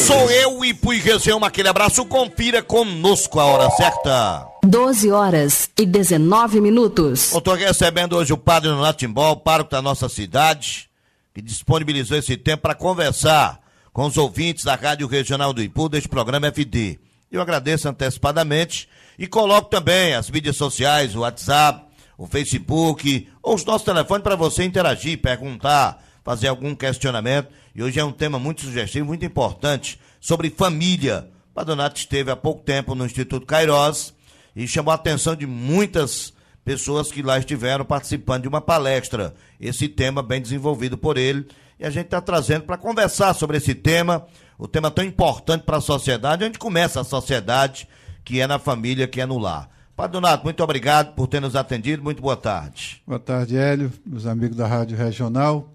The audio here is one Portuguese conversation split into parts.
Sou eu e Puigezeuma, aquele abraço, confira conosco a hora certa. 12h19. Eu estou recebendo hoje o padre Nonato Timbó, pároco da nossa cidade, que disponibilizou esse tempo para conversar com os ouvintes da Rádio Regional do Ipu, deste programa FD. Eu agradeço antecipadamente e coloco também as mídias sociais, o WhatsApp, o Facebook, ou os nossos telefones para você interagir, perguntar, fazer algum questionamento. E hoje é um tema muito sugestivo, muito importante, sobre família. O padre Nonato esteve há pouco tempo no Instituto Cairós e chamou a atenção de muitas pessoas que lá estiveram participando de uma palestra. Esse tema bem desenvolvido por ele. E a gente está trazendo para conversar sobre esse tema, o tema tão importante para a sociedade, onde começa a sociedade, que é na família, que é no lar. Padre Nonato, muito obrigado por ter nos atendido. Muito boa tarde. Boa tarde, Hélio, meus amigos da Rádio Regional.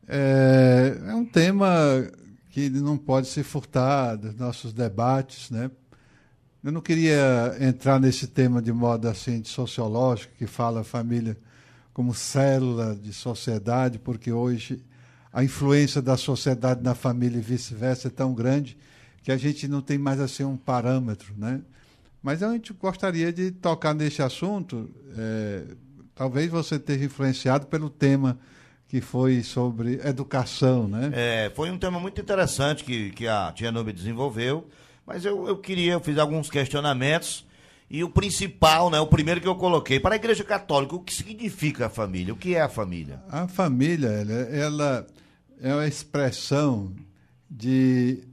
É um tema que não pode se furtar dos nossos debates, né? Eu não queria entrar nesse tema de modo assim sociológico, que fala a família como célula de sociedade, porque hoje a influência da sociedade na família e vice-versa é tão grande que a gente não tem mais assim um parâmetro, né? Mas a gente gostaria de tocar nesse assunto. Talvez você esteja influenciado pelo tema que foi sobre educação, né? Foi um tema muito interessante que a tia Nube desenvolveu, mas eu fiz alguns questionamentos, e o principal, né, o primeiro que eu coloquei, para a Igreja Católica, o que significa a família? O que é a família? A família, ela é uma expressão de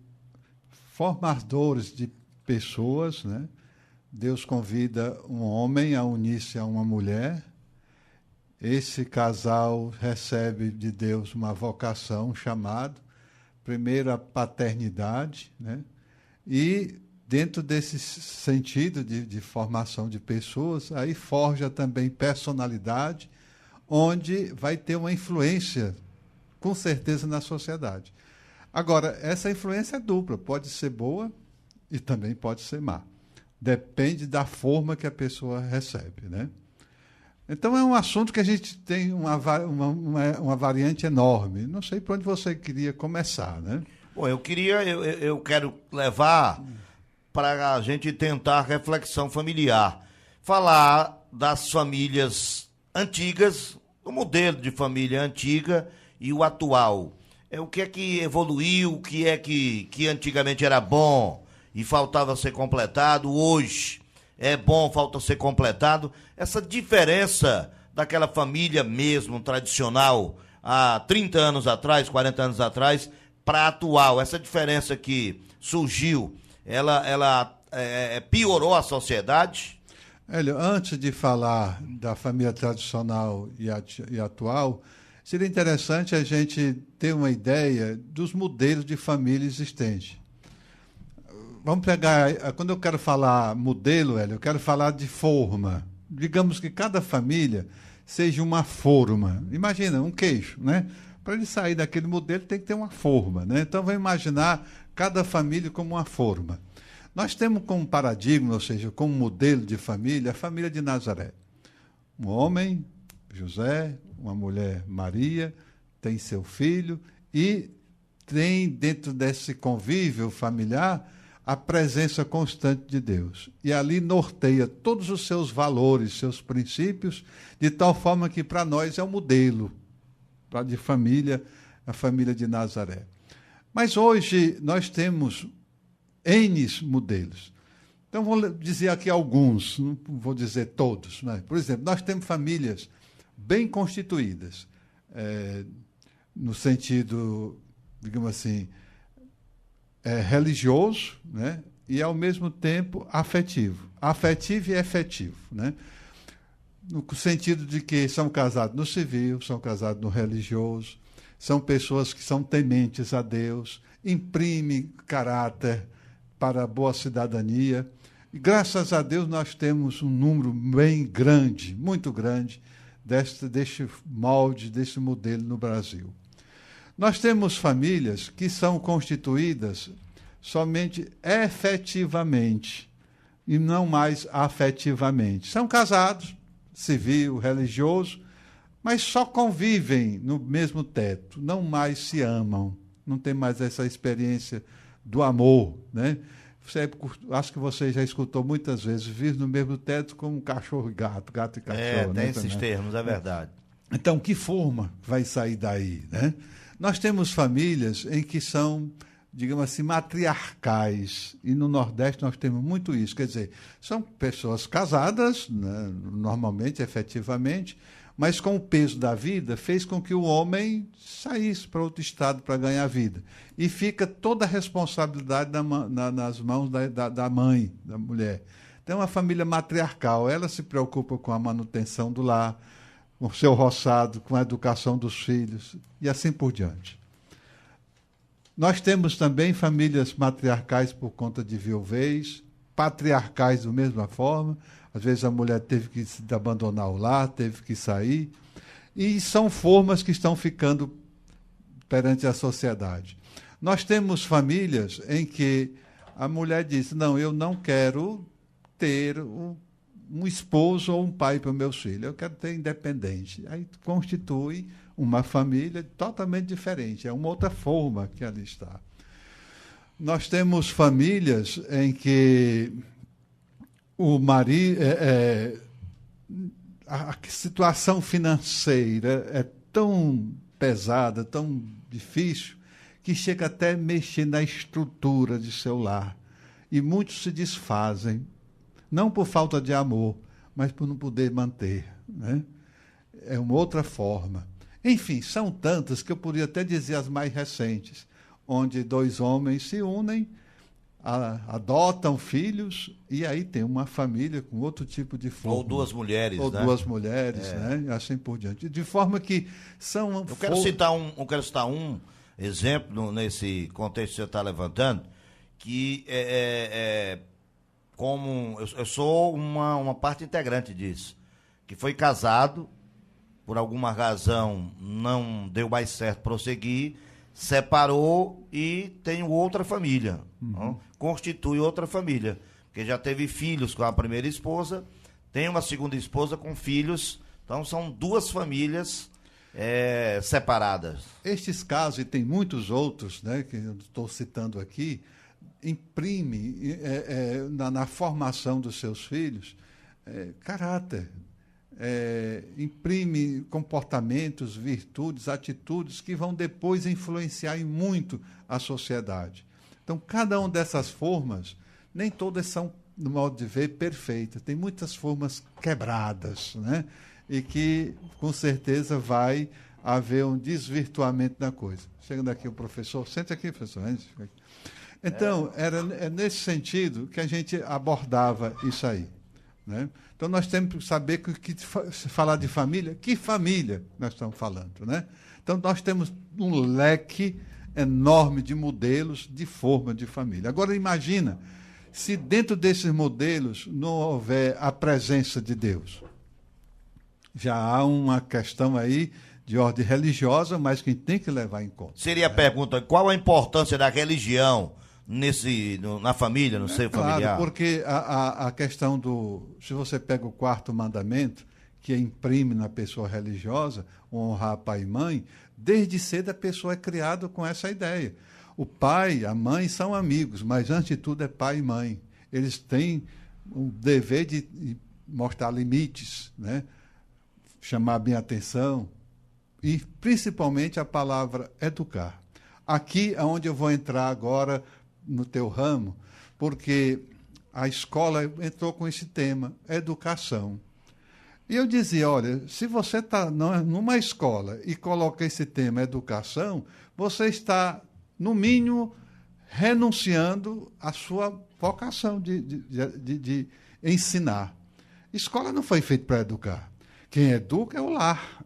formadores de pessoas, né? Deus convida um homem a unir-se a uma mulher. Esse casal recebe de Deus uma vocação, um chamado, primeiro a paternidade, né? E dentro desse sentido de formação de pessoas, aí forja também personalidade, onde vai ter uma influência, com certeza, na sociedade. Agora, essa influência é dupla, pode ser boa e também pode ser má. Depende da forma que a pessoa recebe, né? Então é um assunto que a gente tem uma variante enorme. Não sei por onde você queria começar, né? Bom, eu quero levar para a gente tentar reflexão familiar. Falar das famílias antigas, o modelo de família antiga e o atual. O que é que evoluiu, o que é que antigamente era bom e faltava ser completado, hoje é bom, falta ser completado. Essa diferença daquela família mesmo tradicional há 30 anos atrás, 40 anos atrás, para a atual, essa diferença que surgiu, ela piorou a sociedade? Hélio, antes de falar da família tradicional e atual, seria interessante a gente ter uma ideia dos modelos de família existentes. Vamos pegar, quando eu quero falar modelo, Hélio, eu quero falar de forma. Digamos que cada família seja uma forma. Imagina, um queixo, né? Para ele sair daquele modelo tem que ter uma forma, né? Então vamos imaginar cada família como uma forma. Nós temos como paradigma, ou seja, como modelo de família, a família de Nazaré. Um homem, José, uma mulher, Maria, tem seu filho e tem dentro desse convívio familiar a presença constante de Deus. E ali norteia todos os seus valores, seus princípios, de tal forma que para nós é um modelo de família, a família de Nazaré. Mas hoje nós temos N modelos. Então vou dizer aqui alguns, não vou dizer todos, né? Por exemplo, nós temos famílias bem constituídas, no sentido, digamos assim, religioso, né? E, ao mesmo tempo, afetivo. Afetivo e efetivo, né? No sentido de que são casados no civil, são casados no religioso, são pessoas que são tementes a Deus, imprimem caráter para a boa cidadania. E, graças a Deus, nós temos um número bem grande, muito grande, deste molde, desse modelo no Brasil. Nós temos famílias que são constituídas somente efetivamente e não mais afetivamente. São casados, civil, religioso, mas só convivem no mesmo teto, não mais se amam, não tem mais essa experiência do amor, né? Acho que você já escutou muitas vezes, vive no mesmo teto como cachorro e gato, gato e cachorro. Tem né, esses termos, é verdade. Então, que forma vai sair daí, né? Nós temos famílias em que são, digamos assim, matriarcais, e no Nordeste nós temos muito isso, quer dizer, são pessoas casadas, né, normalmente, efetivamente, mas com o peso da vida fez com que o homem saísse para outro estado para ganhar vida. E fica toda a responsabilidade nas mãos da mãe, da mulher. Então, é uma família matriarcal, ela se preocupa com a manutenção do lar, com o seu roçado, com a educação dos filhos, e assim por diante. Nós temos também famílias matriarcais por conta de viuvez, patriarcais da mesma forma. Às vezes a mulher teve que abandonar o lar, teve que sair. E são formas que estão ficando perante a sociedade. Nós temos famílias em que a mulher diz, não, eu não quero ter um esposo ou um pai para os meus filhos, eu quero ter independente. Aí constitui uma família totalmente diferente, é uma outra forma que ali está. Nós temos famílias em que o marido, a situação financeira é tão pesada, tão difícil, que chega até a mexer na estrutura de seu lar. E muitos se desfazem, não por falta de amor, mas por não poder manter, né? É uma outra forma. Enfim, são tantas que eu poderia até dizer as mais recentes, onde dois homens se unem, adotam filhos, e aí tem uma família com outro tipo de forma. Ou duas mulheres, ou né? duas mulheres, né? E assim por diante. De forma que são... Eu quero citar um exemplo nesse contexto que você está levantando, que como eu sou uma parte integrante disso, que foi casado, por alguma razão não deu mais certo prosseguir, separou e tem outra família, constitui outra família, porque já teve filhos com a primeira esposa, tem uma segunda esposa com filhos, então são duas famílias separadas. Estes casos, e tem muitos outros, né, que eu estou citando aqui, imprime na formação dos seus filhos caráter, imprime comportamentos, virtudes, atitudes que vão depois influenciar em muito a sociedade. Então, cada uma dessas formas, nem todas são, no modo de ver, perfeitas. Tem muitas formas quebradas, né? E que, com certeza, vai haver um desvirtuamento da coisa. Chegando aqui o professor, sente aqui, professor. Então, é nesse sentido que a gente abordava isso aí, né? Então, nós temos que saber se falar de família, que família nós estamos falando, né? Então, nós temos um leque enorme de modelos de forma de família. Agora, imagina se dentro desses modelos não houver a presença de Deus. Já há uma questão aí de ordem religiosa, mas que tem que levar em conta. Seria a pergunta, qual a importância da religião na família, no seio familiar? Claro, porque a questão se você pega o quarto mandamento, que imprime na pessoa religiosa, honrar pai e mãe, desde cedo a pessoa é criada com essa ideia. O pai, a mãe são amigos, mas antes de tudo é pai e mãe. Eles têm o dever de mostrar limites, né? Chamar bem a atenção e, principalmente, a palavra educar. Aqui é onde eu vou entrar agora no teu ramo, porque a escola entrou com esse tema, educação. E eu dizia, olha, se você está numa escola e coloca esse tema, educação, você está, no mínimo, renunciando à sua vocação de ensinar. Escola não foi feita para educar. Quem educa é o lar.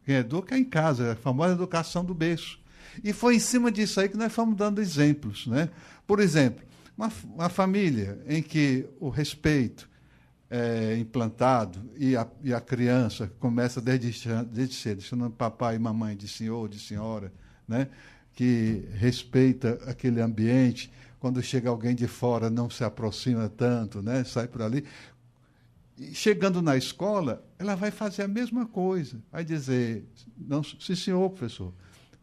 Quem educa é em casa, é a famosa educação do berço. E foi em cima disso aí que nós fomos dando exemplos, né? Por exemplo, uma família em que o respeito é implantado e a criança começa desde cedo, chamando papai e mamãe de senhor, de senhora, né? Que respeita aquele ambiente, quando chega alguém de fora não se aproxima tanto, né? Sai por ali. E chegando na escola, ela vai fazer a mesma coisa, vai dizer, não, sim senhor, professor,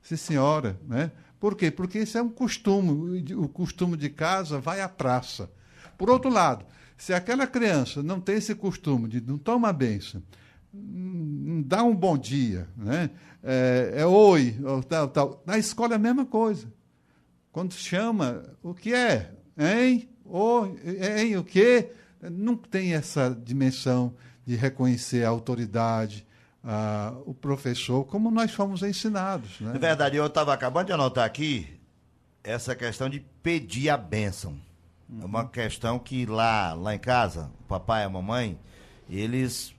sim senhora, né? Por quê? Porque isso é um costume. O costume de casa vai à praça. Por outro lado, se aquela criança não tem esse costume de não tomar bênção, dá um bom dia, né? Oi, ou tal, tal. Na escola é a mesma coisa. Quando chama, o que é? Hein? Oi, hein? O quê? Não tem essa dimensão de reconhecer a autoridade, o professor, como nós fomos ensinados. Né? É verdade, eu estava acabando de anotar aqui essa questão de pedir a bênção. É uma questão que lá em casa, o papai e a mamãe, eles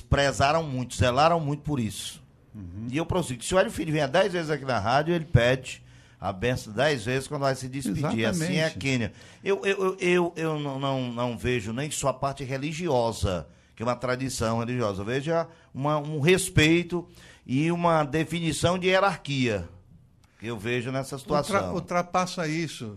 prezaram muito, zelaram muito por isso. E eu prossigo. Se o filho vier 10 vezes aqui na rádio, ele pede a bênção 10 vezes quando vai se despedir. Exatamente. Assim é a Quênia. Eu não vejo nem só a parte religiosa, que é uma tradição religiosa. Eu vejo um respeito e uma definição de hierarquia que eu vejo nessa situação. Ultrapassa isso,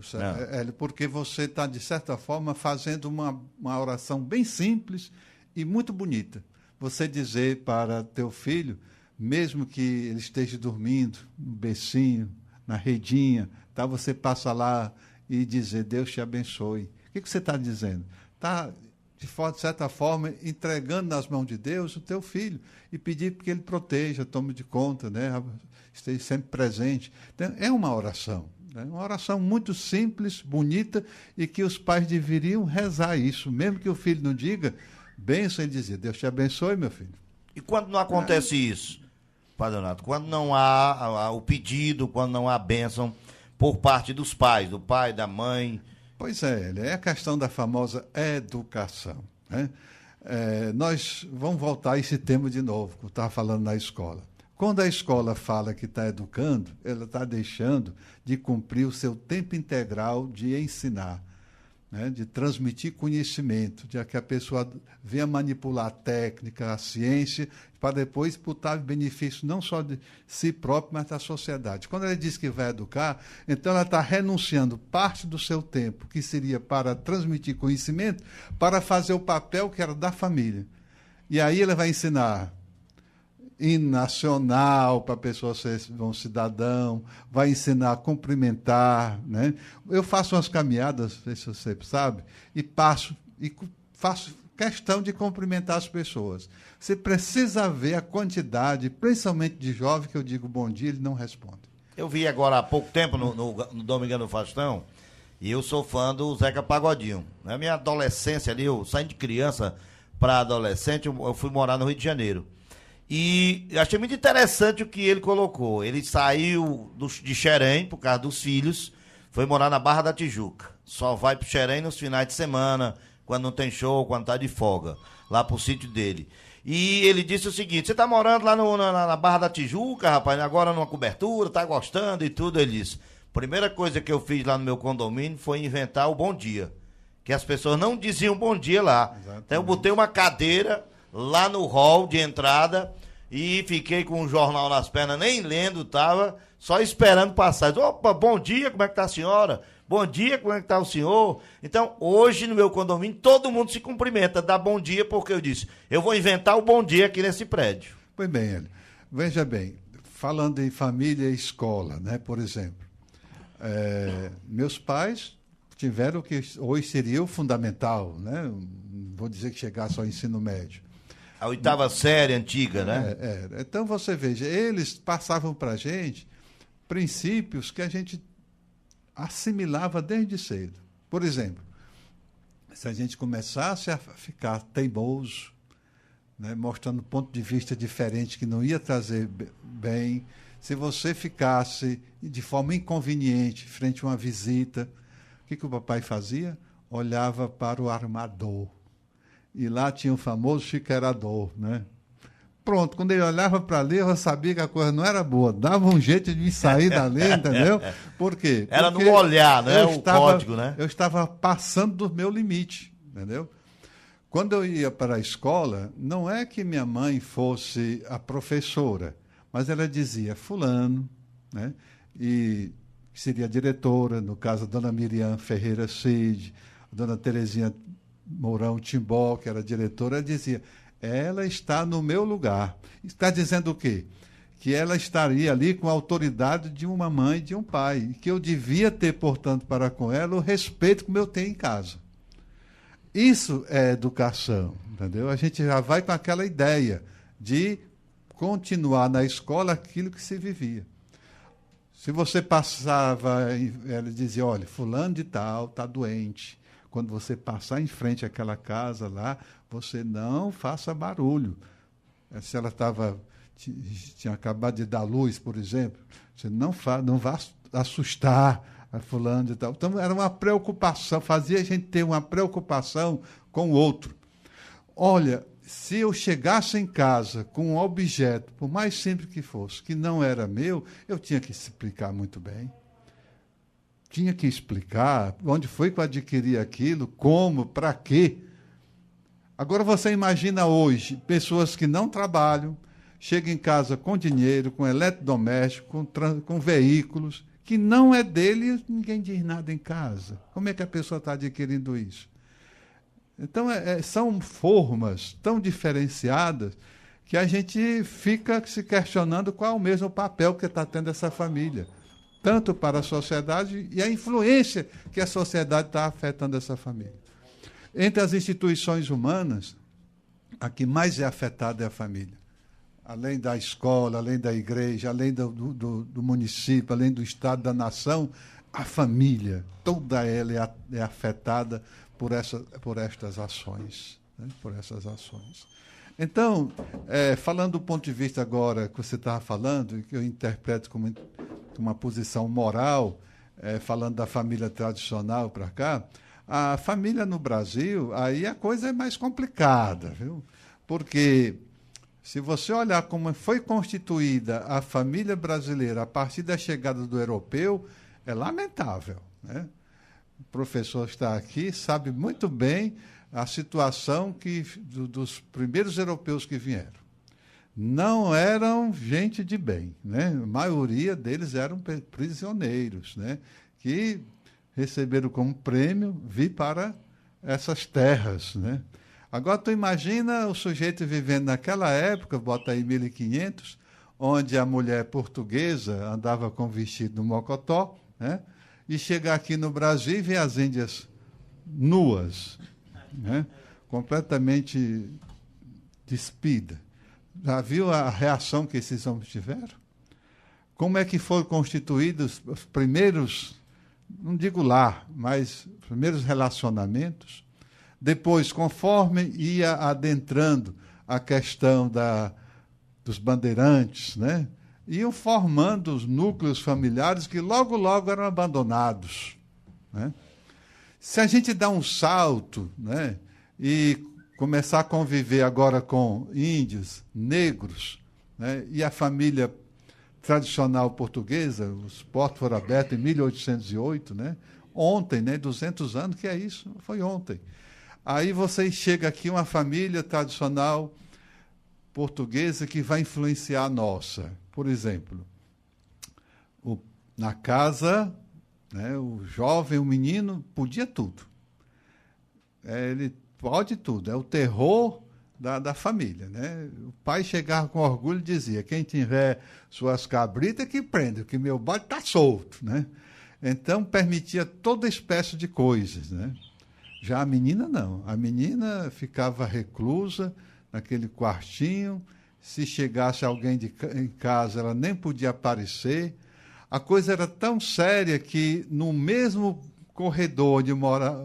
Hélio, porque você está, de certa forma, fazendo uma oração bem simples e muito bonita. Você dizer para teu filho, mesmo que ele esteja dormindo, no bercinho, na redinha, tá, você passa lá e dizer, Deus te abençoe. O que você está dizendo? Está, de certa forma, entregando nas mãos de Deus o teu filho e pedir que ele proteja, tome de conta, né? Esteja sempre presente. Então, é uma oração. Né? Uma oração muito simples, bonita, e que os pais deveriam rezar isso. Mesmo que o filho não diga, bênção, ele dizia, Deus te abençoe, meu filho. E quando não acontece isso, Padre Donato, quando não há o pedido, quando não há bênção por parte dos pais, do pai, da mãe? Pois é a questão da famosa educação. Né? Nós vamos voltar a esse tema de novo, que eu estava falando na escola. Quando a escola fala que está educando, ela está deixando de cumprir o seu tempo integral de ensinar, né? De transmitir conhecimento, de que a pessoa venha manipular a técnica, a ciência, para depois disputar benefício não só de si próprio, mas da sociedade. Quando ela diz que vai educar, então ela está renunciando parte do seu tempo, que seria para transmitir conhecimento, para fazer o papel que era da família. E aí ela vai ensinar hino nacional para a pessoa ser um cidadão, vai ensinar a cumprimentar, né? Eu faço umas caminhadas, não sei se você sabe, e faço questão de cumprimentar as pessoas. Você precisa ver a quantidade, principalmente de jovens, que eu digo bom dia, ele não responde. Eu vi agora há pouco tempo no Domingão do Faustão, e eu sou fã do Zeca Pagodinho. Na minha adolescência ali, eu saindo de criança para adolescente, eu fui morar no Rio de Janeiro. E achei muito interessante o que ele colocou. Ele saiu de Xerém, por causa dos filhos, foi morar na Barra da Tijuca. Só vai pro Xerém nos finais de semana, quando não tem show, quando tá de folga, lá pro sítio dele. E ele disse o seguinte, você tá morando lá na Barra da Tijuca, rapaz, agora numa cobertura, tá gostando e tudo. Ele disse, primeira coisa que eu fiz lá no meu condomínio foi inventar o bom dia. Que as pessoas não diziam bom dia lá. Exatamente. Então eu botei uma cadeira lá no hall de entrada e fiquei com um jornal nas pernas, nem lendo, tava só esperando passar. Opa, bom dia, como é que tá a senhora? Bom dia, como é que tá o senhor? Então, hoje no meu condomínio, todo mundo se cumprimenta, dá bom dia, porque eu disse, eu vou inventar o bom dia aqui nesse prédio. Pois bem, Hélio, veja bem, falando em família e escola, né, por exemplo, meus pais tiveram o que hoje seria o fundamental, né? Não vou dizer que chegasse ao ensino médio. A oitava série antiga, né? Então, você veja, eles passavam para a gente princípios que a gente assimilava desde cedo. Por exemplo, se a gente começasse a ficar teimoso, né, mostrando ponto de vista diferente que não ia trazer bem, se você ficasse de forma inconveniente frente a uma visita, o que o papai fazia? Olhava para o armador. E lá tinha o famoso chiqueirador, né? Pronto, quando ele olhava para ali, eu sabia que a coisa não era boa. Dava um jeito de me sair dali, entendeu? Por quê? Era no olhar, né? O código, né? Eu estava passando do meu limite, entendeu? Quando eu ia para a escola, não é que minha mãe fosse a professora, mas ela dizia fulano, né? E seria a diretora, no caso a dona Miriam Ferreira Cid, a dona Terezinha Mourão Timbó, que era diretora, ela dizia, ela está no meu lugar. Está dizendo o quê? que ela estaria ali com a autoridade de uma mãe e de um pai, e que eu devia ter, portanto, para com ela o respeito como eu tenho em casa. Isso é educação, entendeu? A gente já vai com aquela ideia de continuar na escola aquilo que se vivia. Se você passava, ela dizia, olha, fulano de tal está doente. Quando você passar em frente àquela casa lá, você não faça barulho. Se ela tinha acabado de dar luz, por exemplo, você não vá assustar a fulano de tal. Então, era uma preocupação, fazia a gente ter uma preocupação com o outro. Olha, se eu chegasse em casa com um objeto, por mais simples que fosse, que não era meu, eu tinha que explicar muito bem. Tinha que explicar onde foi que eu adquiri aquilo, como, para quê. Agora você imagina hoje pessoas que não trabalham, chegam em casa com dinheiro, com eletrodoméstico, com veículos, que não é dele, ninguém diz nada em casa. Como é que a pessoa está adquirindo isso? Então, são formas tão diferenciadas que a gente fica se questionando qual é o mesmo papel que está tendo essa família, tanto para a sociedade e a influência que a sociedade está afetando essa família. Entre as instituições humanas, a que mais é afetada é a família. Além da escola, além da igreja, além do município, além do Estado, da nação, a família, toda ela é afetada por estas ações. Né? Por essas ações. Então, falando do ponto de vista agora que você estava falando, que eu interpreto como uma posição moral, falando da família tradicional para cá, a família no Brasil, aí a coisa é mais complicada, viu? Porque se você olhar como foi constituída a família brasileira a partir da chegada do europeu, é lamentável, né? O professor está aqui, sabe muito bem a situação dos primeiros europeus que vieram. Não eram gente de bem, né? A maioria deles eram prisioneiros, né? Que receberam como prêmio vir para essas terras, né? Agora, tu imagina o sujeito vivendo naquela época, bota aí 1500, onde a mulher portuguesa andava com vestido no mocotó, né? E chegar aqui no Brasil e ver as índias nuas, né? Completamente despidas. Já viu a reação que esses homens tiveram? Como é que foram constituídos os primeiros, não digo lá, mas os primeiros relacionamentos? Depois, conforme ia adentrando a questão dos bandeirantes, né? Iam formando os núcleos familiares que logo, logo eram abandonados, né? Se a gente dá um salto, né, e começar a conviver agora com índios, negros, né, e a família tradicional portuguesa, os portos foram abertos em 1808, né? Ontem, né, 200 anos, que é isso? Foi ontem. Aí você chega aqui uma família tradicional portuguesa que vai influenciar a nossa. Por exemplo, na casa, né, o jovem, o menino, podia tudo. Ele pode tudo, é o terror da família. Né? O pai chegava com orgulho e dizia, quem tiver suas cabritas que prenda, que meu bode está solto. Né? Então, permitia toda espécie de coisas. Né? Já a menina, não. A menina ficava reclusa naquele quartinho. Se chegasse alguém em casa, ela nem podia aparecer. A coisa era tão séria que, no mesmo corredor onde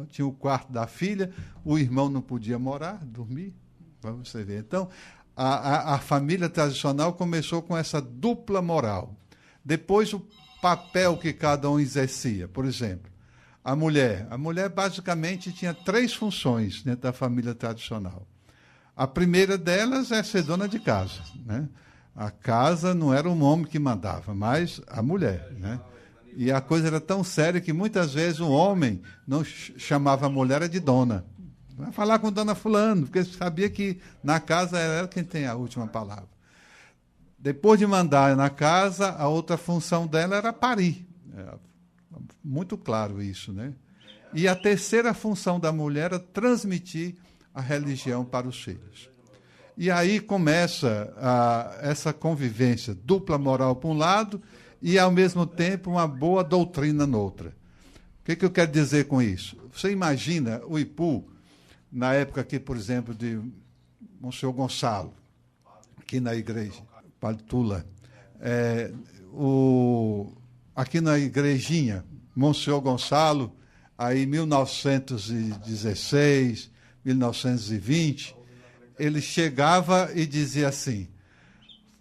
tinha o quarto da filha, o irmão não podia morar, dormir. Para você ver. Então, a família tradicional começou com essa dupla moral. Depois, o papel que cada um exercia. Por exemplo, a mulher basicamente tinha 3 funções dentro da família tradicional. A primeira delas é ser dona de casa. Né? A casa não era um homem que mandava, mas a mulher. Né? E a coisa era tão séria que muitas vezes o homem não chamava a mulher de dona. Vai falar com dona fulano, porque sabia que na casa era ela quem tem a última palavra. Depois de mandar na casa, a outra função dela era parir. Muito claro isso, né? E a terceira função da mulher era transmitir a religião para os filhos. E aí começa essa convivência, dupla moral por um lado e, ao mesmo tempo, uma boa doutrina noutra. O que eu quero dizer com isso? Você imagina o Ipu, na época aqui, por exemplo, de Monsenhor Gonçalo, aqui na igreja, Padre Tula, aqui na igrejinha, Monsenhor Gonçalo, aí em 1916, 1920, ele chegava e dizia assim: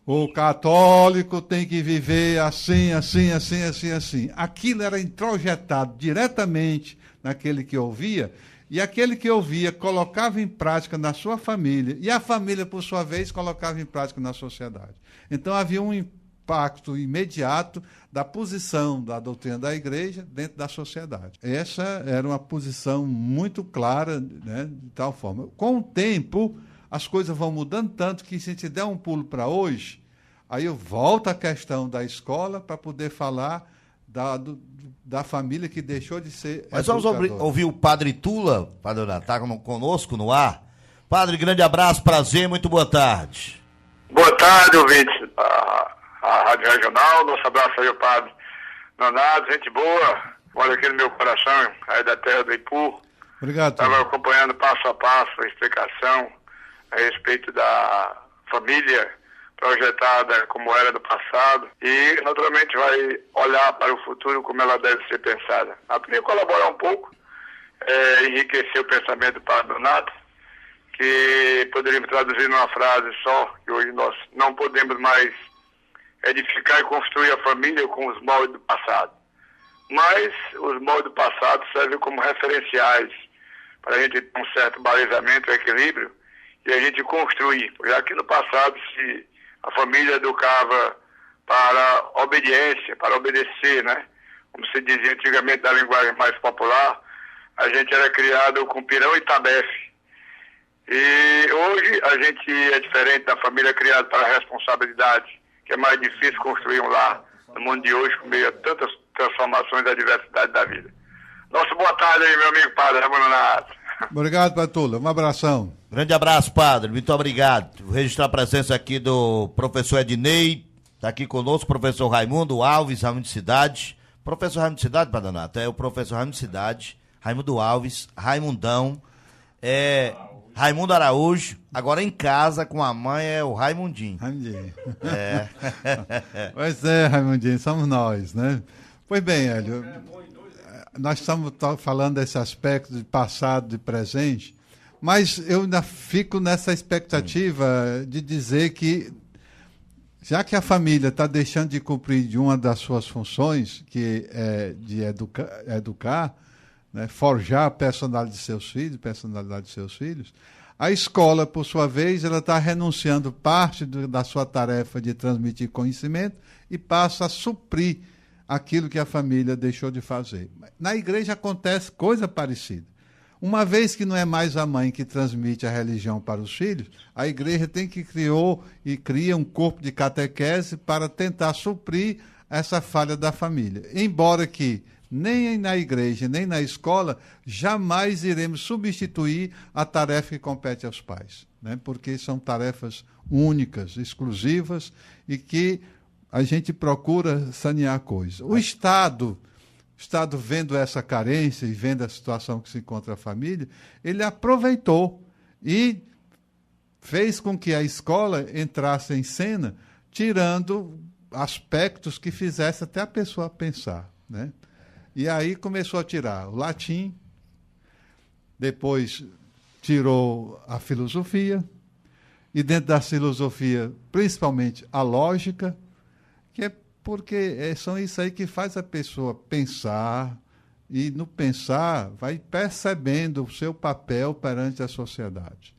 o católico tem que viver assim, assim, assim, assim, assim. Aquilo era introjetado diretamente naquele que ouvia, e aquele que ouvia colocava em prática na sua família, e a família, por sua vez, colocava em prática na sociedade. Então havia um impacto imediato da posição da doutrina da igreja dentro da sociedade. Essa era uma posição muito clara, né, de tal forma. Com o tempo, as coisas vão mudando tanto que, se a gente der um pulo para hoje, aí eu volto à questão da escola para poder falar da família que deixou de ser. Mas vamos ouvir o Padre Tula, Padre Donato, está conosco no ar. Padre, grande abraço, prazer, muito boa tarde. Boa tarde, ouvintes da Rádio Regional. Nosso abraço aí ao Padre Donato, gente boa, mora aqui no meu coração, aí da terra do Ipu. Obrigado. Estava acompanhando passo a passo a explicação a respeito da família projetada como era no passado e, naturalmente, vai olhar para o futuro como ela deve ser pensada. A primeira, colaborar um pouco, enriquecer o pensamento do Padre Donato, que poderíamos traduzir numa frase só, que hoje nós não podemos mais edificar e construir a família com os moldes do passado. Mas os moldes do passado servem como referenciais para a gente ter um certo balizamento, equilíbrio, e a gente construir. Já que no passado a família educava para obediência, para obedecer, né? Como se dizia antigamente na linguagem mais popular, a gente era criado com pirão e tabefe. E hoje a gente é diferente da família criada para a responsabilidade, que é mais difícil construir um lar no mundo de hoje, com meio a tantas transformações da diversidade da vida. Nossa boa tarde aí, meu amigo Padre Donato. Obrigado, Patula. Um abração. Grande abraço, Padre. Muito obrigado. Vou registrar a presença aqui do professor Ednei, está aqui conosco, professor Raimundo Alves, Raimundo Cidade. Professor Raimundo Cidade, Padre Donato, é o professor Raimundo Cidade, Raimundo Alves, Raimundão, Raimundo Araújo, agora em casa com a mãe é o Raimundinho. Raimundinho. Pois é, Raimundinho, somos nós, né? Pois bem, Hélio, nós estamos falando desse aspecto de passado, de presente, mas eu ainda fico nessa expectativa de dizer que, já que a família está deixando de cumprir de uma das suas funções, que é de educar, né, forjar a personalidade de seus filhos, a escola, por sua vez, ela está renunciando parte da sua tarefa de transmitir conhecimento e passa a suprir aquilo que a família deixou de fazer. Na igreja acontece coisa parecida. Uma vez que não é mais a mãe que transmite a religião para os filhos, a igreja cria um corpo de catequese para tentar suprir essa falha da família. Embora que nem na igreja, nem na escola, jamais iremos substituir a tarefa que compete aos pais, né? Porque são tarefas únicas, exclusivas, e que a gente procura sanear a coisa. O Estado vendo essa carência e vendo a situação que se encontra a família, ele aproveitou e fez com que a escola entrasse em cena, tirando aspectos que fizesse até a pessoa pensar, né? E aí começou a tirar o latim, depois tirou a filosofia, e dentro da filosofia, principalmente a lógica, que é porque são isso aí que faz a pessoa pensar, e no pensar vai percebendo o seu papel perante a sociedade.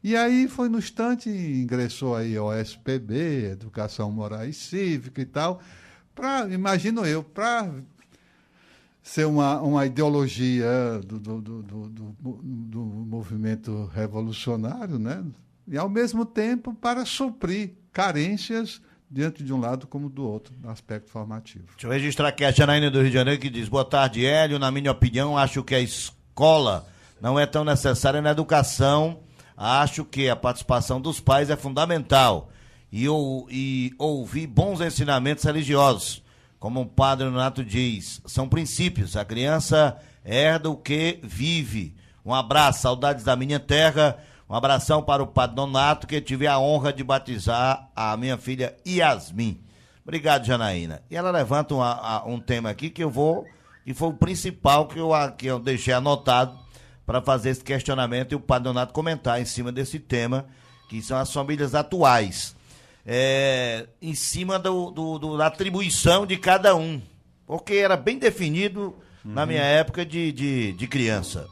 E aí foi no instante, ingressou aí o SPB, Educação Moral e Cívica e tal, para ser uma ideologia do movimento revolucionário, né? E, ao mesmo tempo, para suprir carências dentro de um lado como do outro, no aspecto formativo. Deixa eu registrar aqui a Janaína do Rio de Janeiro, que diz: boa tarde, Hélio. Na minha opinião, acho que a escola não é tão necessária na educação acho que a participação dos pais é fundamental e ouvir bons ensinamentos religiosos. Como o Padre Nonato diz, são princípios. A criança herda o que vive. Um abraço, saudades da minha terra. Um abração para o Padre Nonato, que tive a honra de batizar a minha filha Yasmin. Obrigado, Janaína. E ela levanta um tema aqui que foi o principal que eu deixei anotado para fazer esse questionamento e o Padre Nonato comentar em cima desse tema, que são as famílias atuais. Em cima da atribuição de cada um, porque era bem definido na minha época de criança.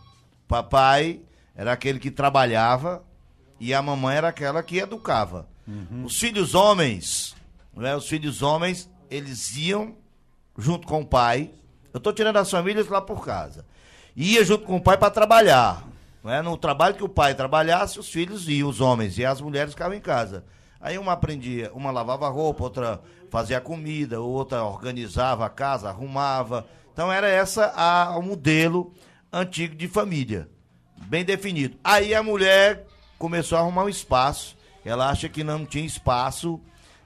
Papai era aquele que trabalhava e a mamãe era aquela que educava. Os filhos homens, eles iam junto com o pai. Eu estou tirando as famílias lá por casa. Ia junto com o pai para trabalhar. No trabalho que o pai trabalhasse, os filhos iam, os homens, e as mulheres ficavam em casa. Aí uma aprendia, uma lavava roupa, outra fazia comida, outra organizava a casa, arrumava. Então era o modelo antigo de família, bem definido. Aí a mulher começou a arrumar um espaço, ela acha que não tinha espaço,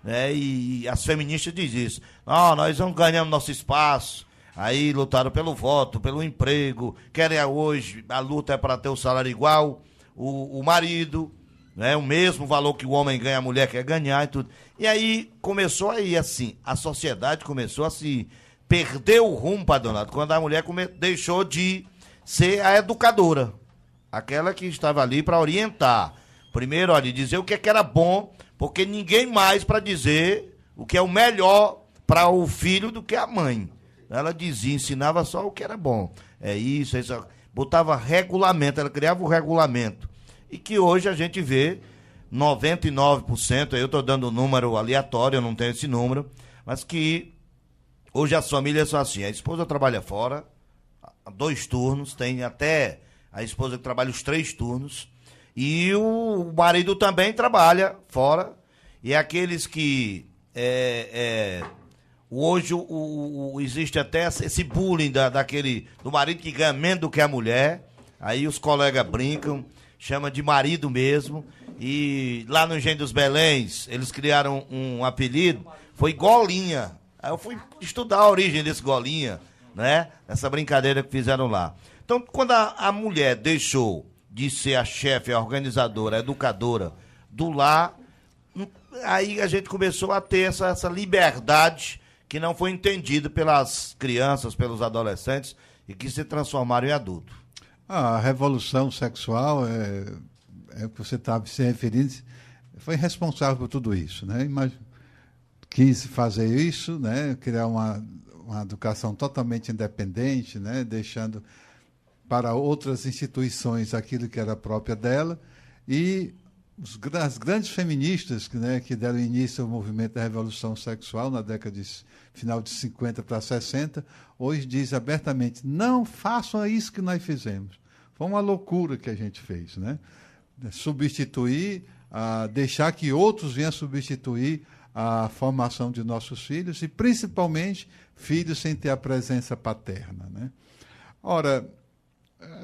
né? E as feministas dizem isso. Nós não ganhamos nosso espaço. Aí lutaram pelo voto, pelo emprego, querem hoje, a luta é para ter o salário igual, o marido, né, o mesmo valor que o homem ganha, a mulher quer ganhar e tudo. E aí começou aí assim, a sociedade começou a se perder o rumo, Padre Donato, quando a mulher deixou de ser a educadora, aquela que estava ali para orientar. Primeiro, dizer o que era bom, porque ninguém mais para dizer o que é o melhor para o filho do que a mãe. Ela dizia, ensinava só o que era bom. É isso, botava regulamento, ela criava o regulamento. E que hoje a gente vê 99%, eu estou dando um número aleatório, eu não tenho esse número, mas que hoje as famílias são assim, a esposa trabalha fora, 2 turnos, tem até a esposa que trabalha os 3 turnos, e o marido também trabalha fora, e aqueles que hoje existe até esse bullying do marido que ganha menos do que a mulher, aí os colegas brincam, chama de marido mesmo, e lá no Engenho dos Beléns, eles criaram um apelido, foi Golinha. Aí eu fui estudar a origem desse Golinha, né? Essa brincadeira que fizeram lá. Então, quando a mulher deixou de ser a chefe, a organizadora, a educadora do lar, aí a gente começou a ter essa liberdade que não foi entendida pelas crianças, pelos adolescentes, e que se transformaram em adultos. A revolução sexual, é o que você estava se referindo, foi responsável por tudo isso, né? Quis fazer isso, né? Criar uma educação totalmente independente, né? Deixando para outras instituições aquilo que era própria dela, e as grandes feministas que deram início ao movimento da revolução sexual na década final de 50 para 60, hoje diz abertamente, não façam isso que nós fizemos. Foi uma loucura que a gente fez, né? Substituir, deixar que outros venham substituir a formação de nossos filhos, e principalmente filhos sem ter a presença paterna, né? Ora,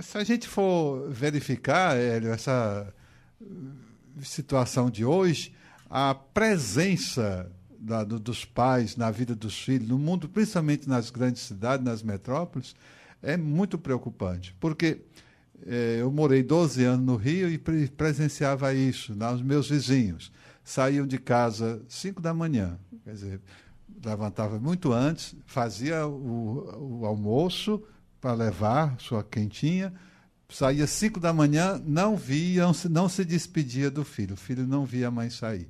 se a gente for verificar, Hélio, essa situação de hoje, a presença dos pais na vida dos filhos, no mundo, principalmente nas grandes cidades, nas metrópoles, é muito preocupante, porque eu morei 12 anos no Rio e presenciava isso, os meus vizinhos saíam de casa 5 da manhã, quer dizer, levantava muito antes, fazia o almoço para levar sua quentinha, saía 5 da manhã, não se despedia do filho, o filho não via a mãe sair.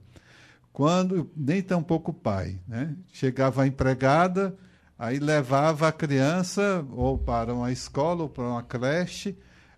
Nem tampouco o pai, né? Chegava a empregada, aí levava a criança ou para uma escola ou para uma creche,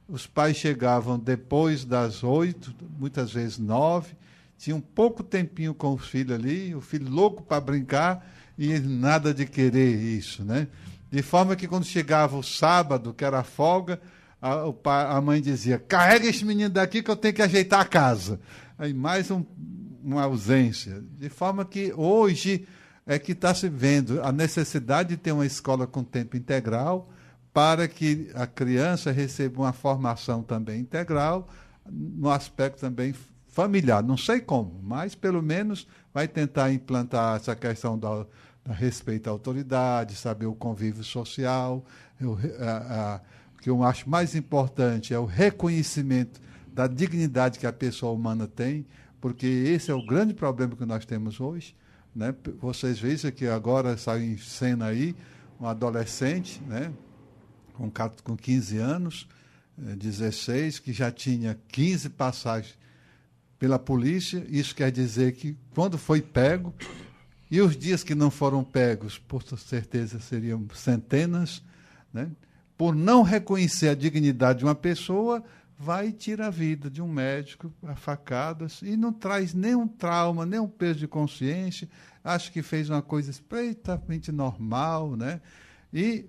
os pais chegavam depois das 8, muitas vezes 9, tinham pouco tempinho com o filho ali, o filho louco para brincar e nada de querer isso, né? De forma que quando chegava o sábado, que era a folga, a mãe dizia, carrega esse menino daqui que eu tenho que ajeitar a casa. Aí mais uma ausência. De forma que hoje é que está se vendo a necessidade de ter uma escola com tempo integral para que a criança receba uma formação também integral, no aspecto também familiar. Não sei como, mas pelo menos vai tentar implantar essa questão da respeito à autoridade, saber o convívio social. O que eu acho mais importante é o reconhecimento da dignidade que a pessoa humana tem, porque esse é o grande problema que nós temos hoje, né? Vocês veem isso que agora saiu em cena aí, um adolescente, né? com 15 anos, 16, que já tinha 15 passagens pela polícia. Isso quer dizer que quando foi pego, e os dias que não foram pegos, por certeza seriam centenas, né? Por não reconhecer a dignidade de uma pessoa, vai e tira a vida de um médico a facadas e não traz nenhum trauma, nenhum peso de consciência. Acho que fez uma coisa perfeitamente normal, né? E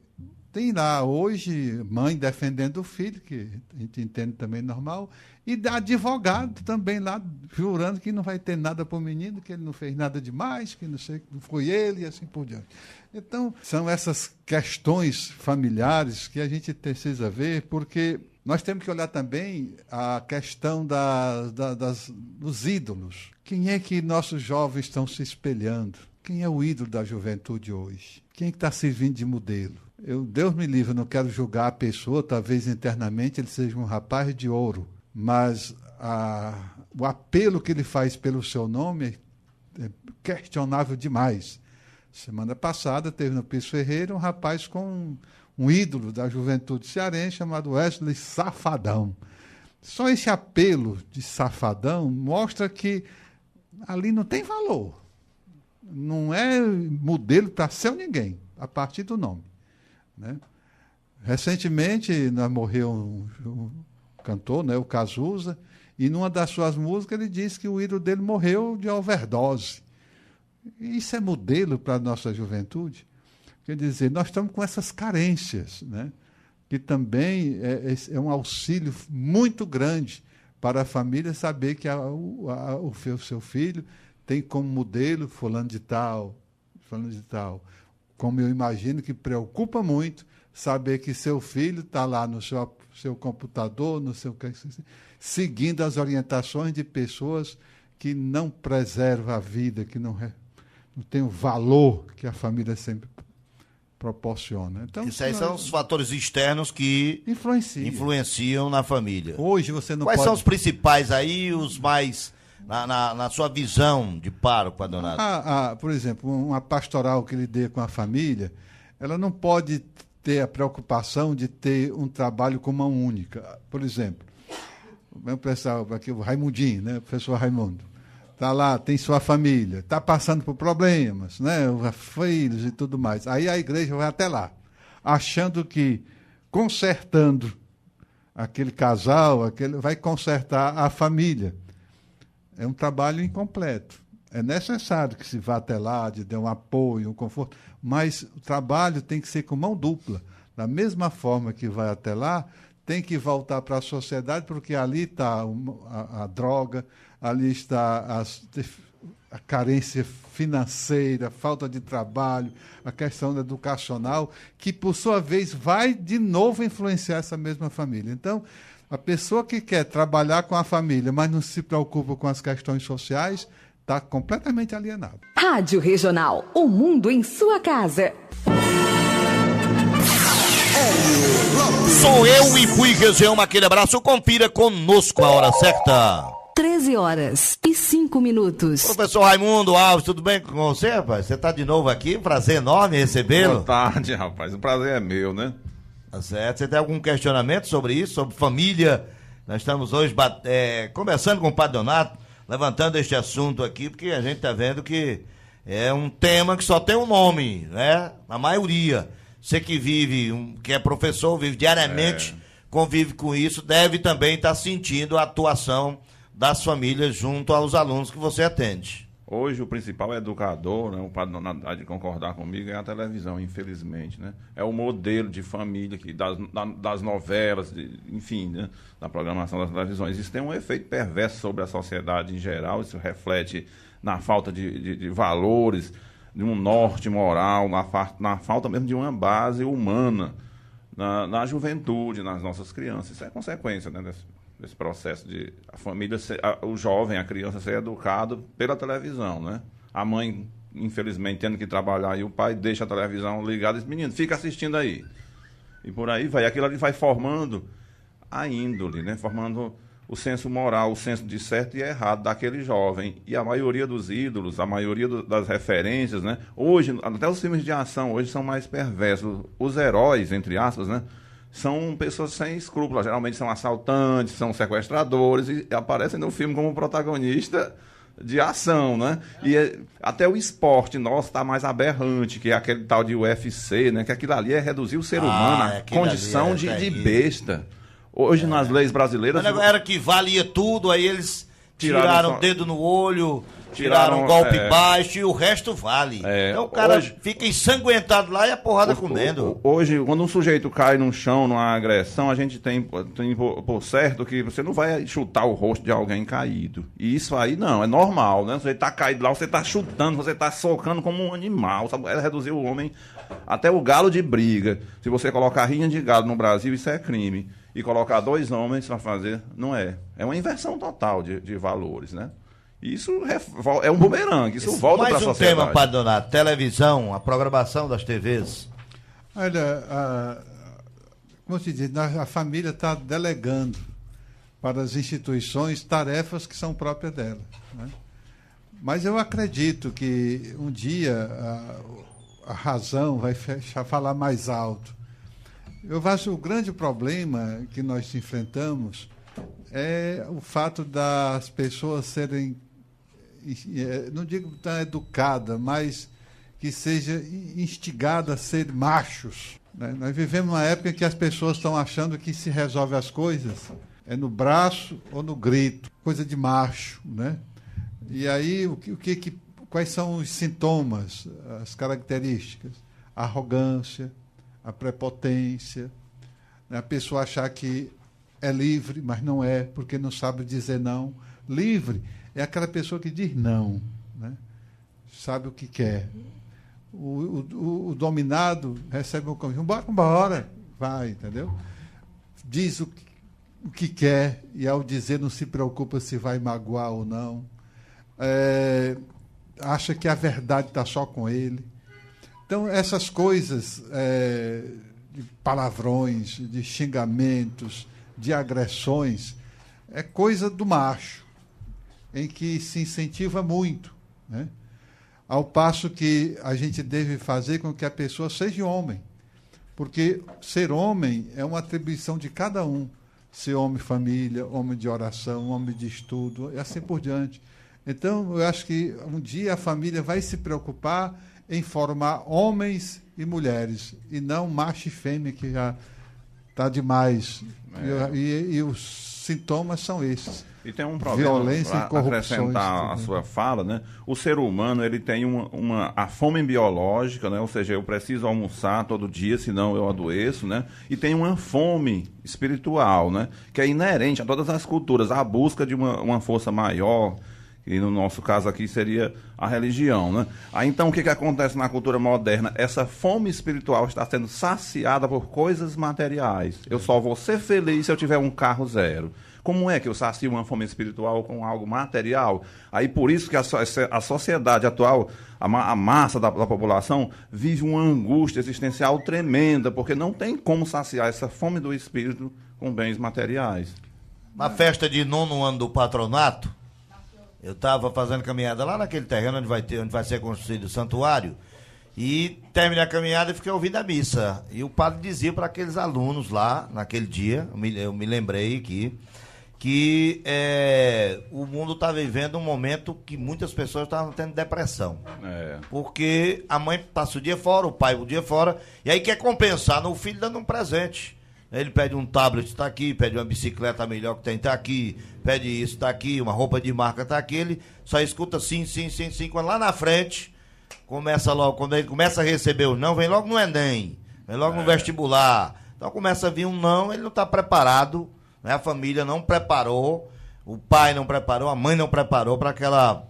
tem lá hoje mãe defendendo o filho, que a gente entende também normal, e advogado também lá jurando que não vai ter nada para o menino, que ele não fez nada demais, que não sei, não foi ele e assim por diante. Então, são essas questões familiares que a gente precisa ver, porque nós temos que olhar também a questão dos ídolos. Quem é que nossos jovens estão se espelhando? Quem é o ídolo da juventude hoje? Quem é que está servindo de modelo? Deus me livre, eu não quero julgar a pessoa, talvez internamente ele seja um rapaz de ouro, mas o apelo que ele faz pelo seu nome é questionável demais. Semana passada teve no Piso Ferreira um rapaz com um ídolo da juventude cearense chamado Wesley Safadão. Só esse apelo de Safadão mostra que ali não tem valor. Não é modelo para ser ninguém, a partir do nome, né? Recentemente morreu um cantor, né, o Cazuza, e numa das suas músicas ele disse que o ídolo dele morreu de overdose. Isso é modelo para a nossa juventude? Quer dizer, nós estamos com essas carências, né? Que também é um auxílio muito grande para a família saber que o seu filho tem como modelo fulano de tal. Como eu imagino que preocupa muito saber que seu filho está lá no seu computador, seguindo as orientações de pessoas que não preservam a vida, que não tem o valor que a família sempre proporciona. Então, isso aí são os fatores externos que influenciam na família. Hoje você não Quais pode... são os principais aí, os mais... Na sua visão de pároco, Padre Donato? Por exemplo, uma pastoral que lida com a família, ela não pode ter a preocupação de ter um trabalho com mão única. Por exemplo, vamos pensar aqui o Raimundinho, né? O professor Raimundo. Está lá, tem sua família, está passando por problemas, né? Filhos e tudo mais. Aí a igreja vai até lá, achando que consertando aquele casal, vai consertar a família. É um trabalho incompleto. É necessário que se vá até lá, de dar um apoio, um conforto, mas o trabalho tem que ser com mão dupla. Da mesma forma que vai até lá, tem que voltar para a sociedade, porque ali está a droga, ali está a carência financeira, a falta de trabalho, a questão educacional, que, por sua vez, vai de novo influenciar essa mesma família. Então, a pessoa que quer trabalhar com a família, mas não se preocupa com as questões sociais, está completamente alienado. Rádio Regional, o mundo em sua casa. Sou eu e Pui Região, aquele abraço, confira conosco a hora certa. 13h05. Professor Raimundo Alves, tudo bem com você, rapaz? Você está de novo aqui, prazer enorme recebê-lo. Boa tarde, rapaz, o prazer é meu, né? Tá certo. Você tem algum questionamento sobre isso, sobre família? Nós estamos hoje conversando com o Padre Donato, levantando este assunto aqui, porque a gente está vendo que é um tema que só tem um nome, né? A maioria. Você que vive, que é professor, vive diariamente, convive com isso, deve também estar sentindo a atuação das famílias junto aos alunos que você atende. Hoje o principal educador, né, o Padre Donato há de concordar comigo, é a televisão, infelizmente, né? É o modelo de família das novelas, enfim, né, da programação das televisões. Isso tem um efeito perverso sobre a sociedade em geral, isso reflete na falta de valores, de um norte moral, na falta mesmo de uma base humana na juventude, nas nossas crianças. Isso é consequência, né, esse processo de a família, o jovem, a criança ser educado pela televisão, né? A mãe, infelizmente, tendo que trabalhar e o pai deixa a televisão ligada e diz, menino, fica assistindo aí. E por aí vai. Aquilo ali vai formando a índole, né? Formando o senso moral, o senso de certo e errado daquele jovem. E a maioria dos ídolos, a maioria das referências, né? Hoje, até os filmes de ação hoje são mais perversos. Os heróis, entre aspas, né? São pessoas sem escrúpulos. Geralmente são assaltantes, são sequestradores e aparecem no filme como protagonista de ação, né? E até o esporte nosso está mais aberrante, que é aquele tal de UFC, né? Que aquilo ali é reduzir o ser humano à condição de besta. Hoje, nas leis brasileiras... Mas era que valia tudo, aí eles tiraram o dedo no olho, tiraram golpe baixo e o resto vale. Então o cara fica ensanguentado lá e a porrada comendo. Hoje, quando um sujeito cai no chão, numa agressão, a gente tem por certo que você não vai chutar o rosto de alguém caído. E isso aí não, é normal, né? Você tá caído lá, você tá chutando, você tá socando como um animal. Sabe? Ela reduziu o homem até o galo de briga. Se você colocar rinha de galo no Brasil, isso é crime. E colocar 2 homens para fazer, não é. É uma inversão total de valores, né? E isso é um bumerangue, isso volta para a sociedade. Mais um tema, Padre Donato, televisão, a programação das TVs. Olha, como se diz, a família está delegando para as instituições tarefas que são próprias dela, né? Mas eu acredito que um dia a razão vai falar mais alto. Eu acho que o grande problema que nós enfrentamos é o fato das pessoas serem, não digo tão educadas, mas que seja instigada a ser machos, né? Nós vivemos uma época em que as pessoas estão achando que se resolve as coisas no braço ou no grito, coisa de macho, né? E aí, quais são os sintomas, as características? A arrogância, a prepotência, né? A pessoa achar que é livre, mas não é, porque não sabe dizer não. Livre é aquela pessoa que diz não, né? Sabe o que quer. O dominado recebe um convite, vambora, vai, entendeu? Diz o que quer e, ao dizer, não se preocupa se vai magoar ou não. Acha que a verdade está só com ele. Então, essas coisas de palavrões, de xingamentos, de agressões, é coisa do macho, em que se incentiva muito, né? Ao passo que a gente deve fazer com que a pessoa seja homem, porque ser homem é uma atribuição de cada um. Ser homem de família, homem de oração, homem de estudo, e assim por diante. Então, eu acho que um dia a família vai se preocupar em formar homens e mulheres, e não macho e fêmea, que já está demais. E os sintomas são esses. E tem um problema, violência e corrupção. Acrescentar a sua fala, né? O ser humano, ele tem a fome biológica, né? Ou seja, eu preciso almoçar todo dia, senão eu adoeço, né? E tem uma fome espiritual, né? Que é inerente a todas as culturas, a busca de uma força maior, e no nosso caso aqui seria a religião, né? Aí então o que acontece na cultura moderna? Essa fome espiritual está sendo saciada por coisas materiais. Eu só vou ser feliz se eu tiver um carro zero. Como é que eu sacio uma fome espiritual com algo material? Aí por isso que a sociedade atual, a massa da população, vive uma angústia existencial tremenda, porque não tem como saciar essa fome do espírito com bens materiais. Na festa de 9º ano do patronato, eu estava fazendo caminhada lá naquele terreno onde vai ser construído o santuário, e terminei a caminhada e fiquei ouvindo a missa. E o padre dizia para aqueles alunos lá, naquele dia, eu me lembrei aqui, que o mundo está vivendo um momento que muitas pessoas estavam tendo depressão. Porque a mãe passa o dia fora, o pai o dia fora, e aí quer compensar no filho dando um presente. Ele pede um tablet, está aqui, pede uma bicicleta melhor que tem, está aqui, pede isso, está aqui, uma roupa de marca, está aqui. Ele só escuta sim, sim, sim, sim. Quando lá na frente, quando ele começa a receber o não, vem logo no Enem, vem logo no vestibular. Então começa a vir um não, ele não está preparado, né? A família não preparou, o pai não preparou, a mãe não preparou para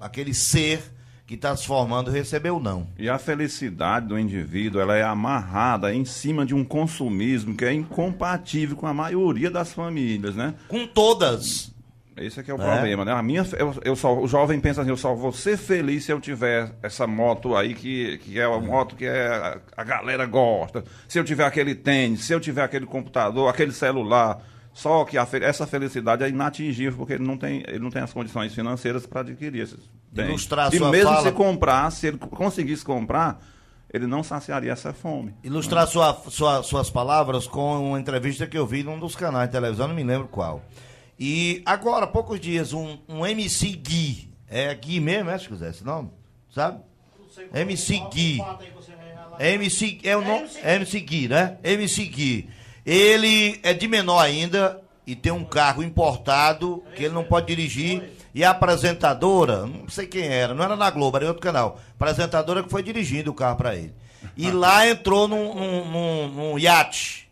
aquele ser que está se formando recebeu não. E a felicidade do indivíduo, ela é amarrada em cima de um consumismo que é incompatível com a maioria das famílias, né? Com todas. Esse é que é o problema, né? O jovem pensa assim, eu só vou ser feliz se eu tiver essa moto aí, que é uma moto que a galera gosta. Se eu tiver aquele tênis, se eu tiver aquele computador, aquele celular. Só que essa felicidade é inatingível, porque ele não tem as condições financeiras para adquirir esses bens. E mesmo se ele conseguisse comprar, ele não saciaria essa fome. Ilustrar suas palavras com uma entrevista que eu vi num dos canais de televisão, não me lembro qual. E agora, há poucos dias, um MC Gui, é Gui mesmo, acho que é esse nome, sabe? MC Gui. MC Gui, né? MC Gui. Ele é de menor ainda e tem um carro importado que ele não pode dirigir. E a apresentadora, não sei quem era, não era na Globo, era em outro canal. Apresentadora que foi dirigindo o carro para ele. E lá entrou num iate.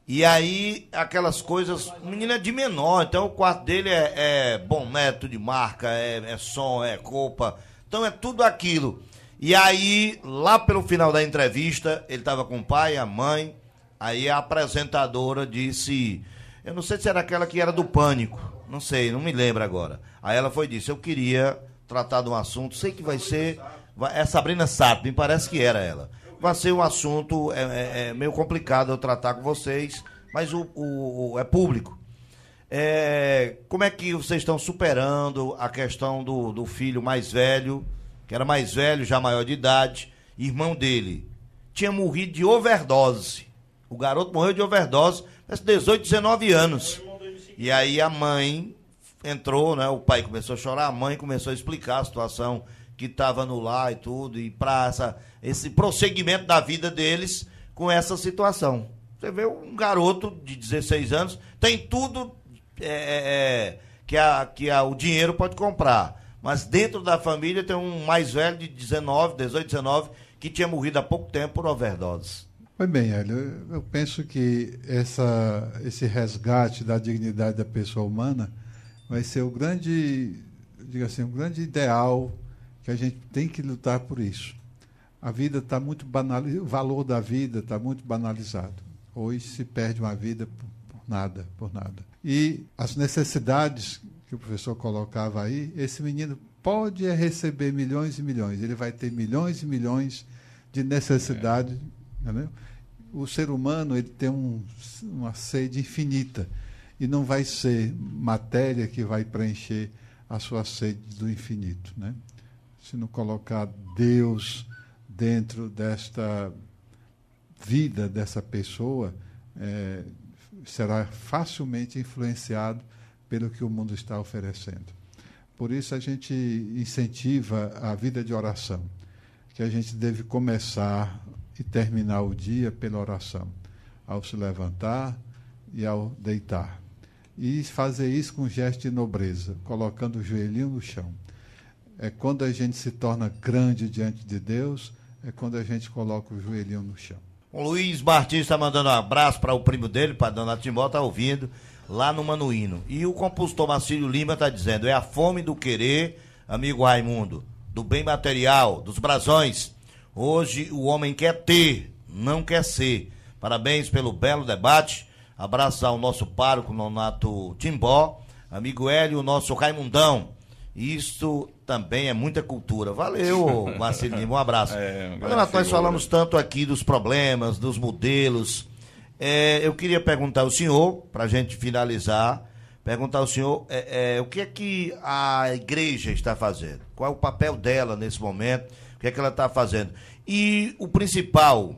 E aí, aquelas coisas, o menino é de menor, então o quarto dele é boné de marca, é som, é roupa. Então é tudo aquilo. E aí, lá pelo final da entrevista, ele estava com o pai, a mãe. Aí a apresentadora disse, eu não sei se era aquela que era do Pânico, não sei, não me lembro agora. Aí ela disse, eu queria tratar de um assunto, sei que vai ser, é Sabrina Sato, me parece que era ela. Vai ser um assunto, meio complicado eu tratar com vocês, mas é público. Como é que vocês estão superando a questão do filho mais velho, que era mais velho, já maior de idade, irmão dele, tinha morrido de overdose. O garoto morreu de overdose, com 18, 19 anos. E aí a mãe entrou, né? O pai começou a chorar, a mãe começou a explicar a situação que estava no lar e tudo, e para esse prosseguimento da vida deles com essa situação. Você vê um garoto de 16 anos, tem tudo que o dinheiro pode comprar. Mas dentro da família tem um mais velho de 18, 19, que tinha morrido há pouco tempo por overdose. Pois bem, Hélio, eu penso que esse resgate da dignidade da pessoa humana vai ser o grande ideal que a gente tem que lutar por isso. A vida está muito banalizada, o valor da vida está muito banalizado. Hoje se perde uma vida por nada. E as necessidades que o professor colocava aí, esse menino pode receber milhões e milhões, ele vai ter milhões e milhões de necessidades, entendeu? O ser humano ele tem uma sede infinita e não vai ser matéria que vai preencher a sua sede do infinito, né? Se não colocar Deus dentro desta vida dessa pessoa, será facilmente influenciado pelo que o mundo está oferecendo. Por isso a gente incentiva a vida de oração, que a gente deve começar e terminar o dia pela oração, ao se levantar e ao deitar. E fazer isso com gesto de nobreza, colocando o joelhinho no chão. É quando a gente se torna grande diante de Deus, é quando a gente coloca o joelhinho no chão. O Luiz Martins está mandando um abraço para o primo dele, para a dona Timbó, está ouvindo, lá no Manuíno. E o compositor Marcílio Lima está dizendo, é a fome do querer, amigo Raimundo, do bem material, dos brasões. Hoje o homem quer ter, não quer ser. Parabéns pelo belo debate. Abraço ao nosso pároco Nonato Timbó, amigo Hélio, o nosso Raimundão. Isso também é muita cultura. Valeu, Marcelo Lima, um abraço. Nós falamos tanto aqui dos problemas, dos modelos. Eu queria perguntar ao senhor, para a gente finalizar, o que é que a igreja está fazendo? Qual é o papel dela nesse momento? O que é que ela está fazendo? E o principal,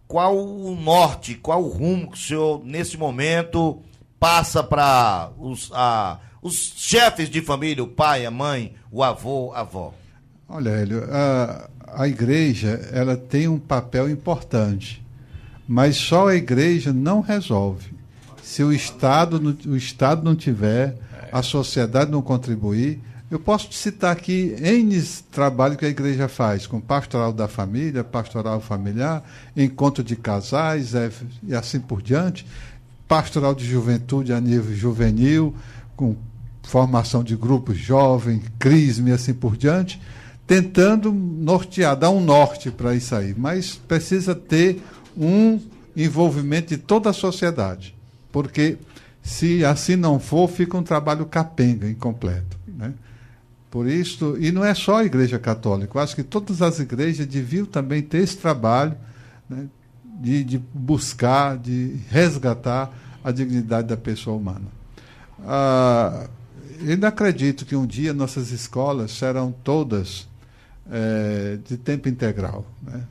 qual o norte, qual o rumo que o senhor, nesse momento, passa para os chefes de família, o pai, a mãe, o avô, a avó? Olha, Hélio, a igreja ela tem um papel importante, mas só a igreja não resolve. Se o Estado não tiver, a sociedade não contribuir. Eu posso citar aqui N trabalho que a igreja faz, com pastoral da família, pastoral familiar, encontro de casais e assim por diante, pastoral de juventude a nível juvenil, com formação de grupos jovens, crisma e assim por diante. tentando nortear, dar um norte para isso aí, mas precisa ter um envolvimento de toda a sociedade, porque se assim não for, fica um trabalho capenga, incompleto, né? Por isso, e não é só a Igreja Católica, eu acho que todas as igrejas deviam também ter esse trabalho, né, de buscar, de resgatar a dignidade da pessoa humana. Eu ainda acredito que um dia nossas escolas serão todas de tempo integral, né?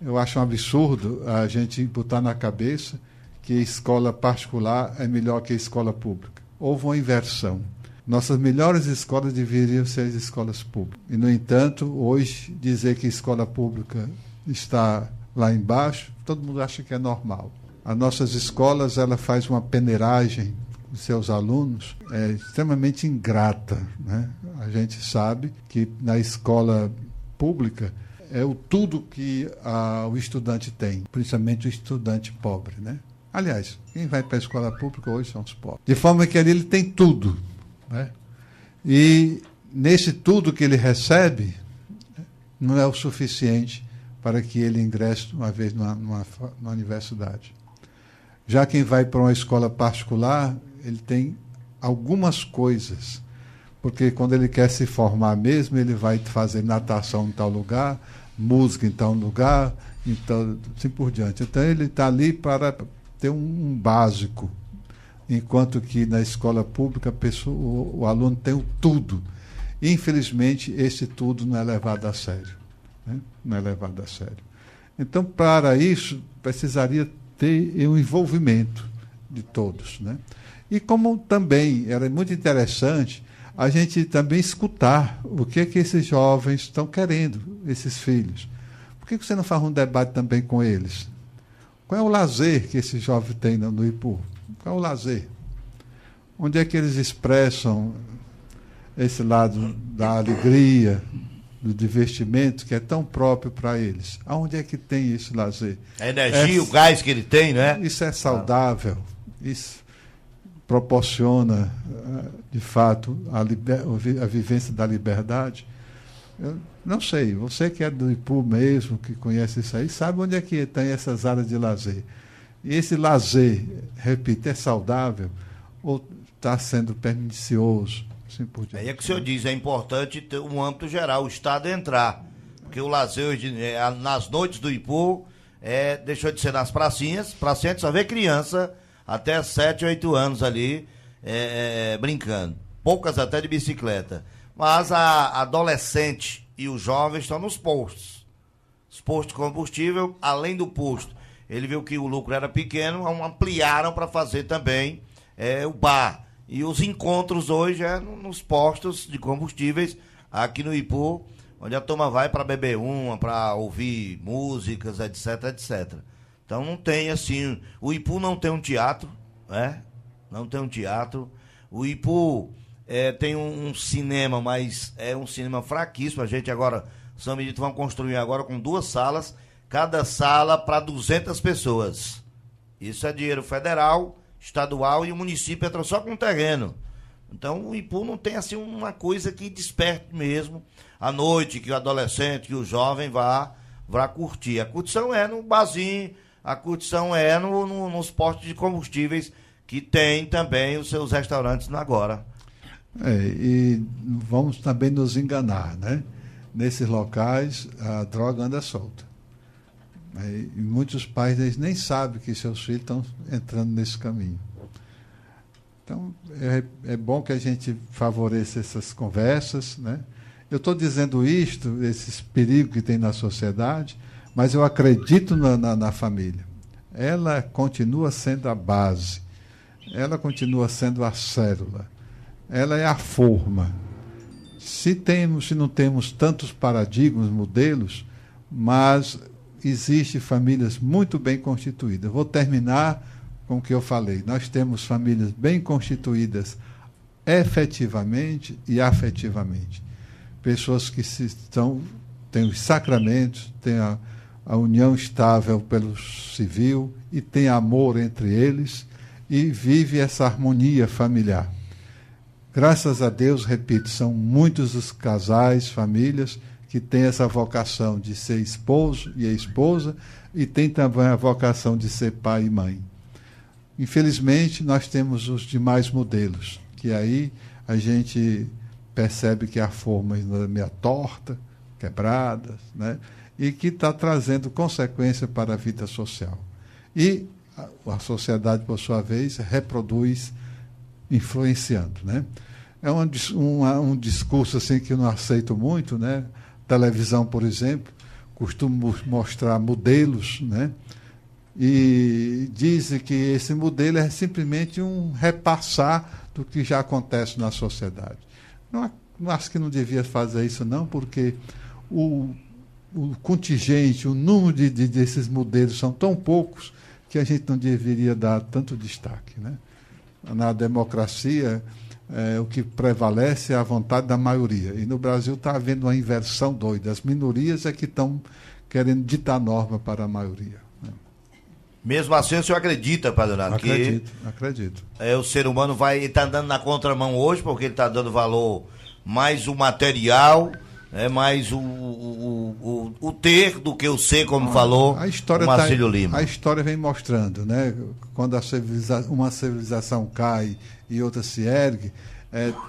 Eu acho um absurdo a gente botar na cabeça que a escola particular é melhor que a escola pública. Houve uma inversão. Nossas melhores escolas deveriam ser as escolas públicas. E, no entanto, hoje, dizer que a escola pública está lá embaixo, todo mundo acha que é normal. As nossas escolas, ela faz uma peneiragem com seus alunos extremamente ingrata, né? A gente sabe que na escola pública é o tudo que o estudante tem, principalmente o estudante pobre, né? Aliás, quem vai para a escola pública hoje são os pobres. De forma que ali ele tem tudo, né? E nesse tudo que ele recebe, não é o suficiente para que ele ingresse uma vez numa universidade. Já quem vai para uma escola particular, ele tem algumas coisas, porque quando ele quer se formar mesmo, ele vai fazer natação em tal lugar, música em tal lugar, então, assim por diante. Então ele está ali para ter um básico, enquanto que na escola pública o aluno tem o tudo. Infelizmente, esse tudo não é levado a sério, né? Não é levado a sério. Então, para isso, precisaria ter um envolvimento de todos, né? E como também era muito interessante a gente também escutar o que esses jovens estão querendo, esses filhos. Por que você não faz um debate também com eles? Qual é o lazer que esse jovem tem no IPU? Qual é o lazer? Onde é que eles expressam esse lado da alegria, do divertimento, que é tão próprio para eles? Aonde é que tem esse lazer? A energia, o gás que ele tem, né? Isso é saudável, isso proporciona, de fato, a vivência da liberdade. Eu não sei, você que é do IPU mesmo, que conhece isso aí, sabe onde é que tem essas áreas de lazer. E esse lazer, repito, é saudável ou está sendo pernicioso? Assim por diante. É que o senhor diz, é importante ter um âmbito geral, o Estado entrar. Porque o lazer hoje, nas noites do IPU, deixou de ser nas pracinhas só vê criança até 7, 8 anos ali brincando. Poucas até de bicicleta. Mas a adolescente e os jovens estão nos postos. Os postos de combustível, além do posto. Ele viu que o lucro era pequeno, ampliaram para fazer também o bar. E os encontros hoje nos postos de combustíveis aqui no IPU, onde a turma vai para beber para ouvir músicas, etc, etc. Então não tem assim, o IPU não tem um teatro, né? Não tem um teatro. O IPU tem um cinema, mas é um cinema fraquíssimo. A gente agora, São Benedito, vão construir agora com 2 salas, cada sala para 200 pessoas. Isso é dinheiro federal, estadual, e o município entra só com terreno. Então o IPU não tem assim uma coisa que desperte mesmo à noite, que o adolescente, que o jovem vá curtir. A curtição é no barzinho, a curtição é nos postos de combustíveis, que tem também os seus restaurantes agora. E vamos também nos enganar, né? Nesses locais a droga anda solta. E muitos pais eles nem sabem que seus filhos estão entrando nesse caminho. Então, é bom que a gente favoreça essas conversas, né? Eu estou dizendo isto, esses perigos que tem na sociedade, mas eu acredito na família. Ela continua sendo a base, ela continua sendo a célula, ela é a forma. Se não temos tantos paradigmas, modelos, mas existem famílias muito bem constituídas. Vou terminar com o que eu falei. Nós temos famílias bem constituídas efetivamente e afetivamente. Pessoas que têm os sacramentos, têm a união estável pelo civil e têm amor entre eles e vive essa harmonia familiar. Graças a Deus, repito, são muitos os casais, famílias, que têm essa vocação de ser esposo e esposa, e tem também a vocação de ser pai e mãe. Infelizmente, nós temos os demais modelos, que aí a gente percebe que a forma é meio torta, quebrada, né? E que está trazendo consequência para a vida social. E a sociedade, por sua vez, reproduz influenciando, né? É um discurso assim que eu não aceito muito, né? Televisão, por exemplo, costuma mostrar modelos, né? E dizem que esse modelo é simplesmente um repassar do que já acontece na sociedade. Não acho que não devia fazer isso, não, porque o contingente, o número desses modelos são tão poucos que a gente não deveria dar tanto destaque, né? Na democracia, o que prevalece é a vontade da maioria. E no Brasil está havendo uma inversão doida. As minorias é que estão querendo ditar norma para a maioria, né? Mesmo assim, o senhor acredita, Padre Donato, acredito. O ser humano está andando na contramão hoje, porque ele está dando valor mais o material, mais o ter do que o ser, como falou o Marcílio Lima. A história vem mostrando, né? Quando uma civilização cai e outra se ergue,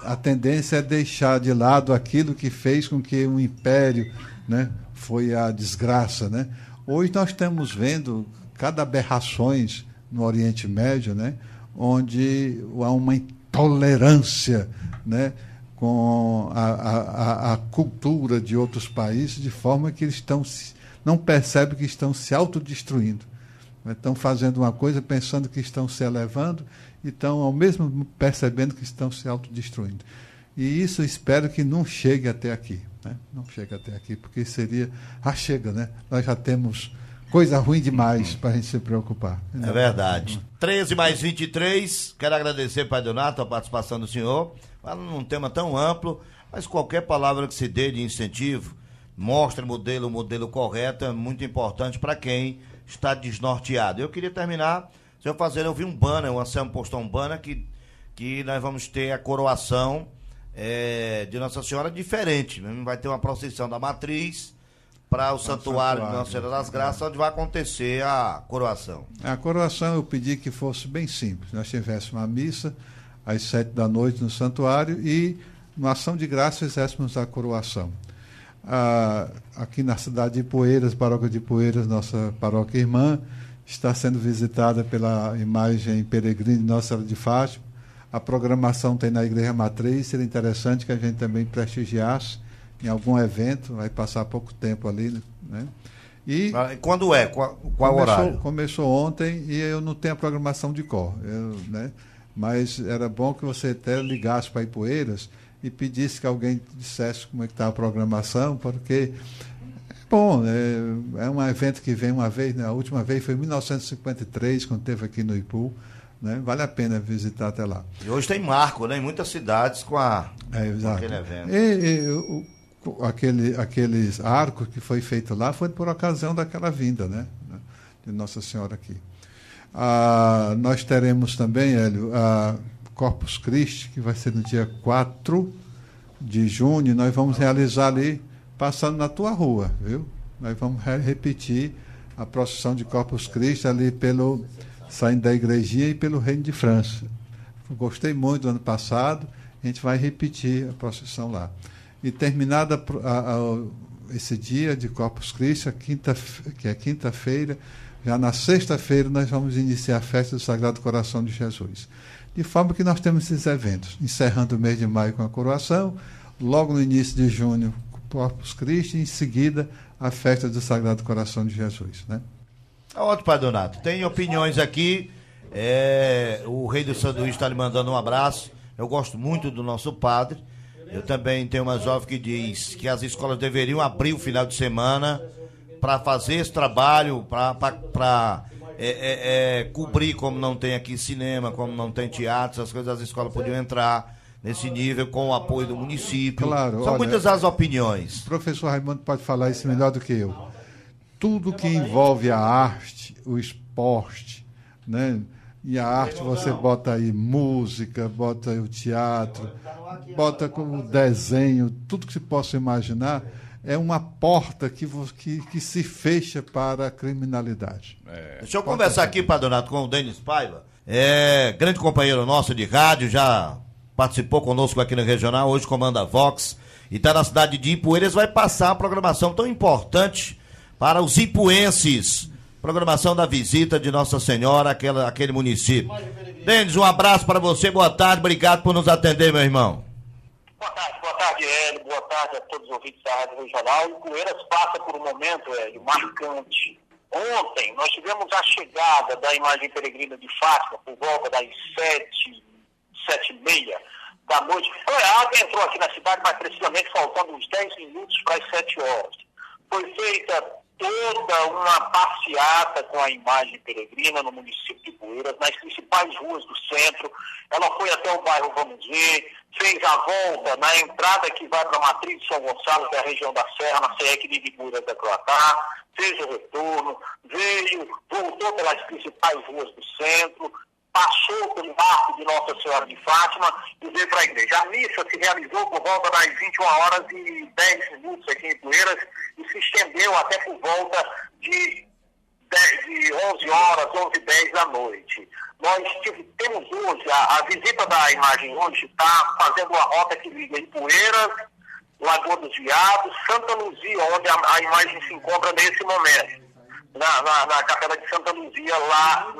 a tendência é deixar de lado aquilo que fez com que o império, né, foi a desgraça, né? Hoje nós estamos vendo cada aberrações no Oriente Médio, né, onde há uma intolerância, né, com a cultura de outros países, de forma que eles não percebem que estão se autodestruindo. Estão fazendo uma coisa pensando que estão se elevando e estão, ao mesmo percebendo que estão se autodestruindo. E isso espero que não chegue até aqui, né? Não chegue até aqui, porque seria... chega, né? Nós já temos coisa ruim demais para a gente se preocupar. É verdade. 13+23, quero agradecer, Padre Donato, a participação do senhor. Fala num tema tão amplo, mas qualquer palavra que se dê de incentivo, mostre o modelo correto, é muito importante para quem está desnorteado. Eu queria terminar, senhor fazendo, eu vi um banner, o Anselmo postou um banner que nós vamos ter a coroação de Nossa Senhora diferente. Vai ter uma procissão da Matriz para o santuário de Nossa Senhora das Graças, onde vai acontecer a coroação. A coroação eu pedi que fosse bem simples. Nós tivéssemos uma missa às 7 da noite no santuário e, na ação de graça, fizéssemos a coroação. Aqui na cidade de Poeiras, paróquia de Poeiras, nossa paróquia irmã, está sendo visitada pela imagem peregrina de Nossa Senhora de Fátima. A programação tem na Igreja Matriz, seria interessante que a gente também prestigiasse em algum evento, vai passar pouco tempo ali, né? E quando qual horário? Começou ontem e eu não tenho a programação de cor, né? Mas era bom que você até ligasse para Ipueiras e pedisse que alguém dissesse como é que está a programação, porque é um evento que vem uma vez, né? A última vez foi em 1953, quando teve aqui no Ipu, né? Vale a pena visitar até lá. E hoje tem marco, né? Em muitas cidades com aquele evento. Aqueles arcos que foi feito lá foi por ocasião daquela vinda, né, de Nossa Senhora aqui. Nós teremos também, Hélio, a Corpus Christi, que vai ser no dia 4 de junho. Nós vamos realizar ali, passando na tua rua, viu? Nós vamos repetir a procissão de Corpus Christi ali saindo da igrejinha e pelo Reino de França. Gostei muito do ano passado, a gente vai repetir a procissão lá. E terminada esse dia de Corpus Christi, que é quinta-feira, já na sexta-feira nós vamos iniciar a festa do Sagrado Coração de Jesus. De forma que nós temos esses eventos, encerrando o mês de maio com a coroação, logo no início de junho, Corpus Christi, e em seguida a festa do Sagrado Coração de Jesus, né? Ótimo, Padre Donato. Tem opiniões aqui, o Rei do Sanduíche está lhe mandando um abraço. Eu gosto muito do nosso padre. Eu também tenho uma jovem que diz que as escolas deveriam abrir o final de semana para fazer esse trabalho, para cobrir, como não tem aqui cinema, como não tem teatro, essas coisas, as escolas podiam entrar nesse nível com o apoio do município. Claro, São muitas as opiniões. O professor Raimundo pode falar isso melhor do que eu. Tudo que envolve a arte, o esporte, né, E a arte, você bota aí música, bota aí o teatro, bota como desenho, tudo que se possa imaginar, é uma porta que se fecha para a criminalidade. Deixa eu conversar aqui, Padre Donato, com o Denis Paiva, grande companheiro nosso de rádio, já participou conosco aqui no Regional, hoje comanda a Vox, e está na cidade de Ipueiras, vai passar uma programação tão importante para os ipuenses, programação da visita de Nossa Senhora àquele município. Denis, um abraço para você, boa tarde, obrigado por nos atender, meu irmão. Boa tarde, Hélio, boa tarde a todos os ouvintes da Rádio Regional. Ipueiras passa por um momento, Hélio, marcante. Ontem nós tivemos a chegada da imagem peregrina de Fátima por volta das 7h30 da noite. A água entrou aqui na cidade, mas precisamente faltando uns 10 minutos para as 7 horas. Foi feita toda uma passeata com a imagem peregrina no município de Ipueiras, nas principais ruas do centro. Ela foi até o bairro Vamos Ver, fez a volta na entrada que vai para a Matriz de São Gonçalo, que é a região da Serra, na CE de Ipueiras da Croatá, fez o retorno, voltou pelas principais ruas do centro, passou pelo arco de Nossa Senhora de Fátima e veio para a igreja. A missa se realizou por volta das 21h10 aqui em Ipueiras e se estendeu até por volta de 11h, 11h10 da noite. Nós temos hoje, a visita da imagem hoje está fazendo uma rota que liga Ipueiras, Lagoa dos Veados, Santa Luzia, onde a imagem se encontra nesse momento. Na capela de Santa Luzia, lá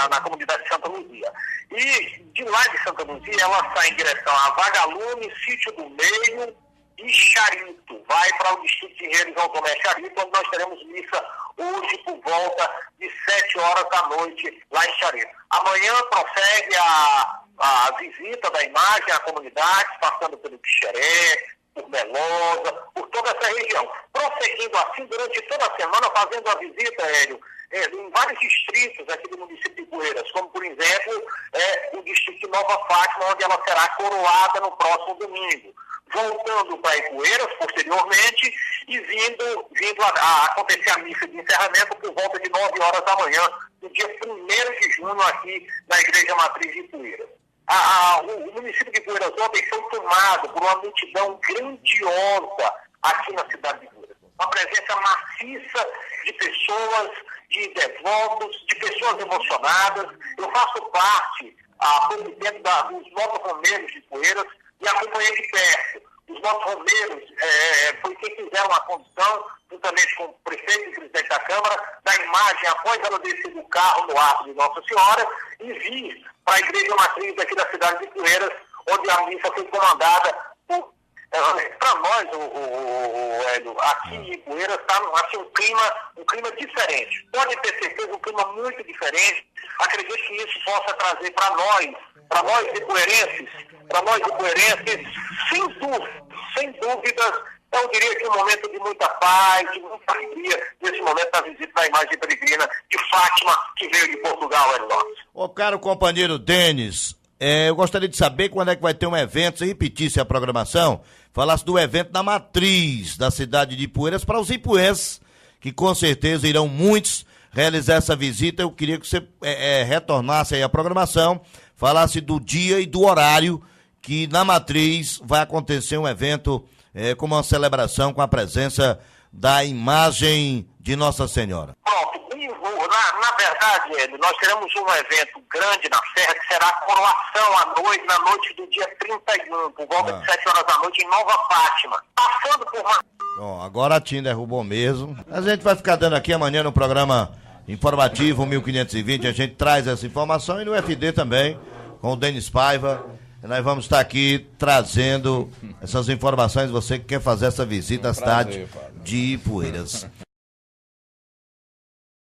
na comunidade de Santa Luzia. E de lá de Santa Luzia, ela sai em direção a Vagalume, Sítio do Meio e Charito. Vai para o distrito de Engenheiro João Tomé Charito, onde nós teremos missa hoje por volta de 7 horas da noite, lá em Charito. Amanhã prossegue a visita da imagem à comunidade, passando pelo Quixeré, por Melosa, por toda essa região. Prosseguindo assim durante toda a semana, fazendo a visita, Hélio, em vários distritos aqui do município de Ipueiras, como, por exemplo, o distrito de Nova Fátima, onde ela será coroada no próximo domingo. Voltando para Ipueiras, posteriormente, e vindo a acontecer a missa de encerramento por volta de 9 horas da manhã, no dia 1º de junho, aqui na Igreja Matriz de Ipueiras. O município de Ipueiras ontem foi tomado por uma multidão grandiosa aqui na cidade de Ipueiras. Uma presença maciça de pessoas, de devotos, de pessoas emocionadas. Eu faço parte, há pouco tempo, dos motorromeiros de Ipueiras e acompanhei de perto. Os motorromeiros foi quem fizeram a condução, juntamente com o prefeito e o presidente da Câmara, da imagem após ela descer do carro no arco de Nossa Senhora e vir para a Igreja Matriz aqui da cidade de Ipueiras, onde a missa foi comandada por... Para nós, Hélio, aqui em Ipueiras está assim, um clima diferente. Pode ter certeza, um clima muito diferente. Acredito que isso possa trazer para nós ipueirenses, sem dúvidas, eu diria que um momento de muita paz, de muita alegria, nesse momento da visita da imagem peregrina de Fátima, que veio de Portugal, Hélio. Ô, caro companheiro Denis, eu gostaria de saber quando é que vai ter um evento, se repetisse a programação, falasse do evento na Matriz da cidade de Ipueiras, para os ipuenses, que com certeza irão muitos realizar essa visita. Eu queria que você retornasse aí a programação, falasse do dia e do horário que na Matriz vai acontecer um evento como uma celebração com a presença da imagem de Nossa Senhora. Pronto, na verdade, nós teremos um evento grande na Serra, que será a coroação na noite do dia 31, por volta de 7 horas da noite, em Nova Fátima. Passando por uma... Bom, agora a TIM derrubou mesmo. A gente vai ficar dando aqui amanhã no programa informativo 1520, a gente traz essa informação, e no FD também, com o Denis Paiva. Nós vamos estar aqui trazendo essas informações, você que quer fazer essa visita à cidade de Ipueiras.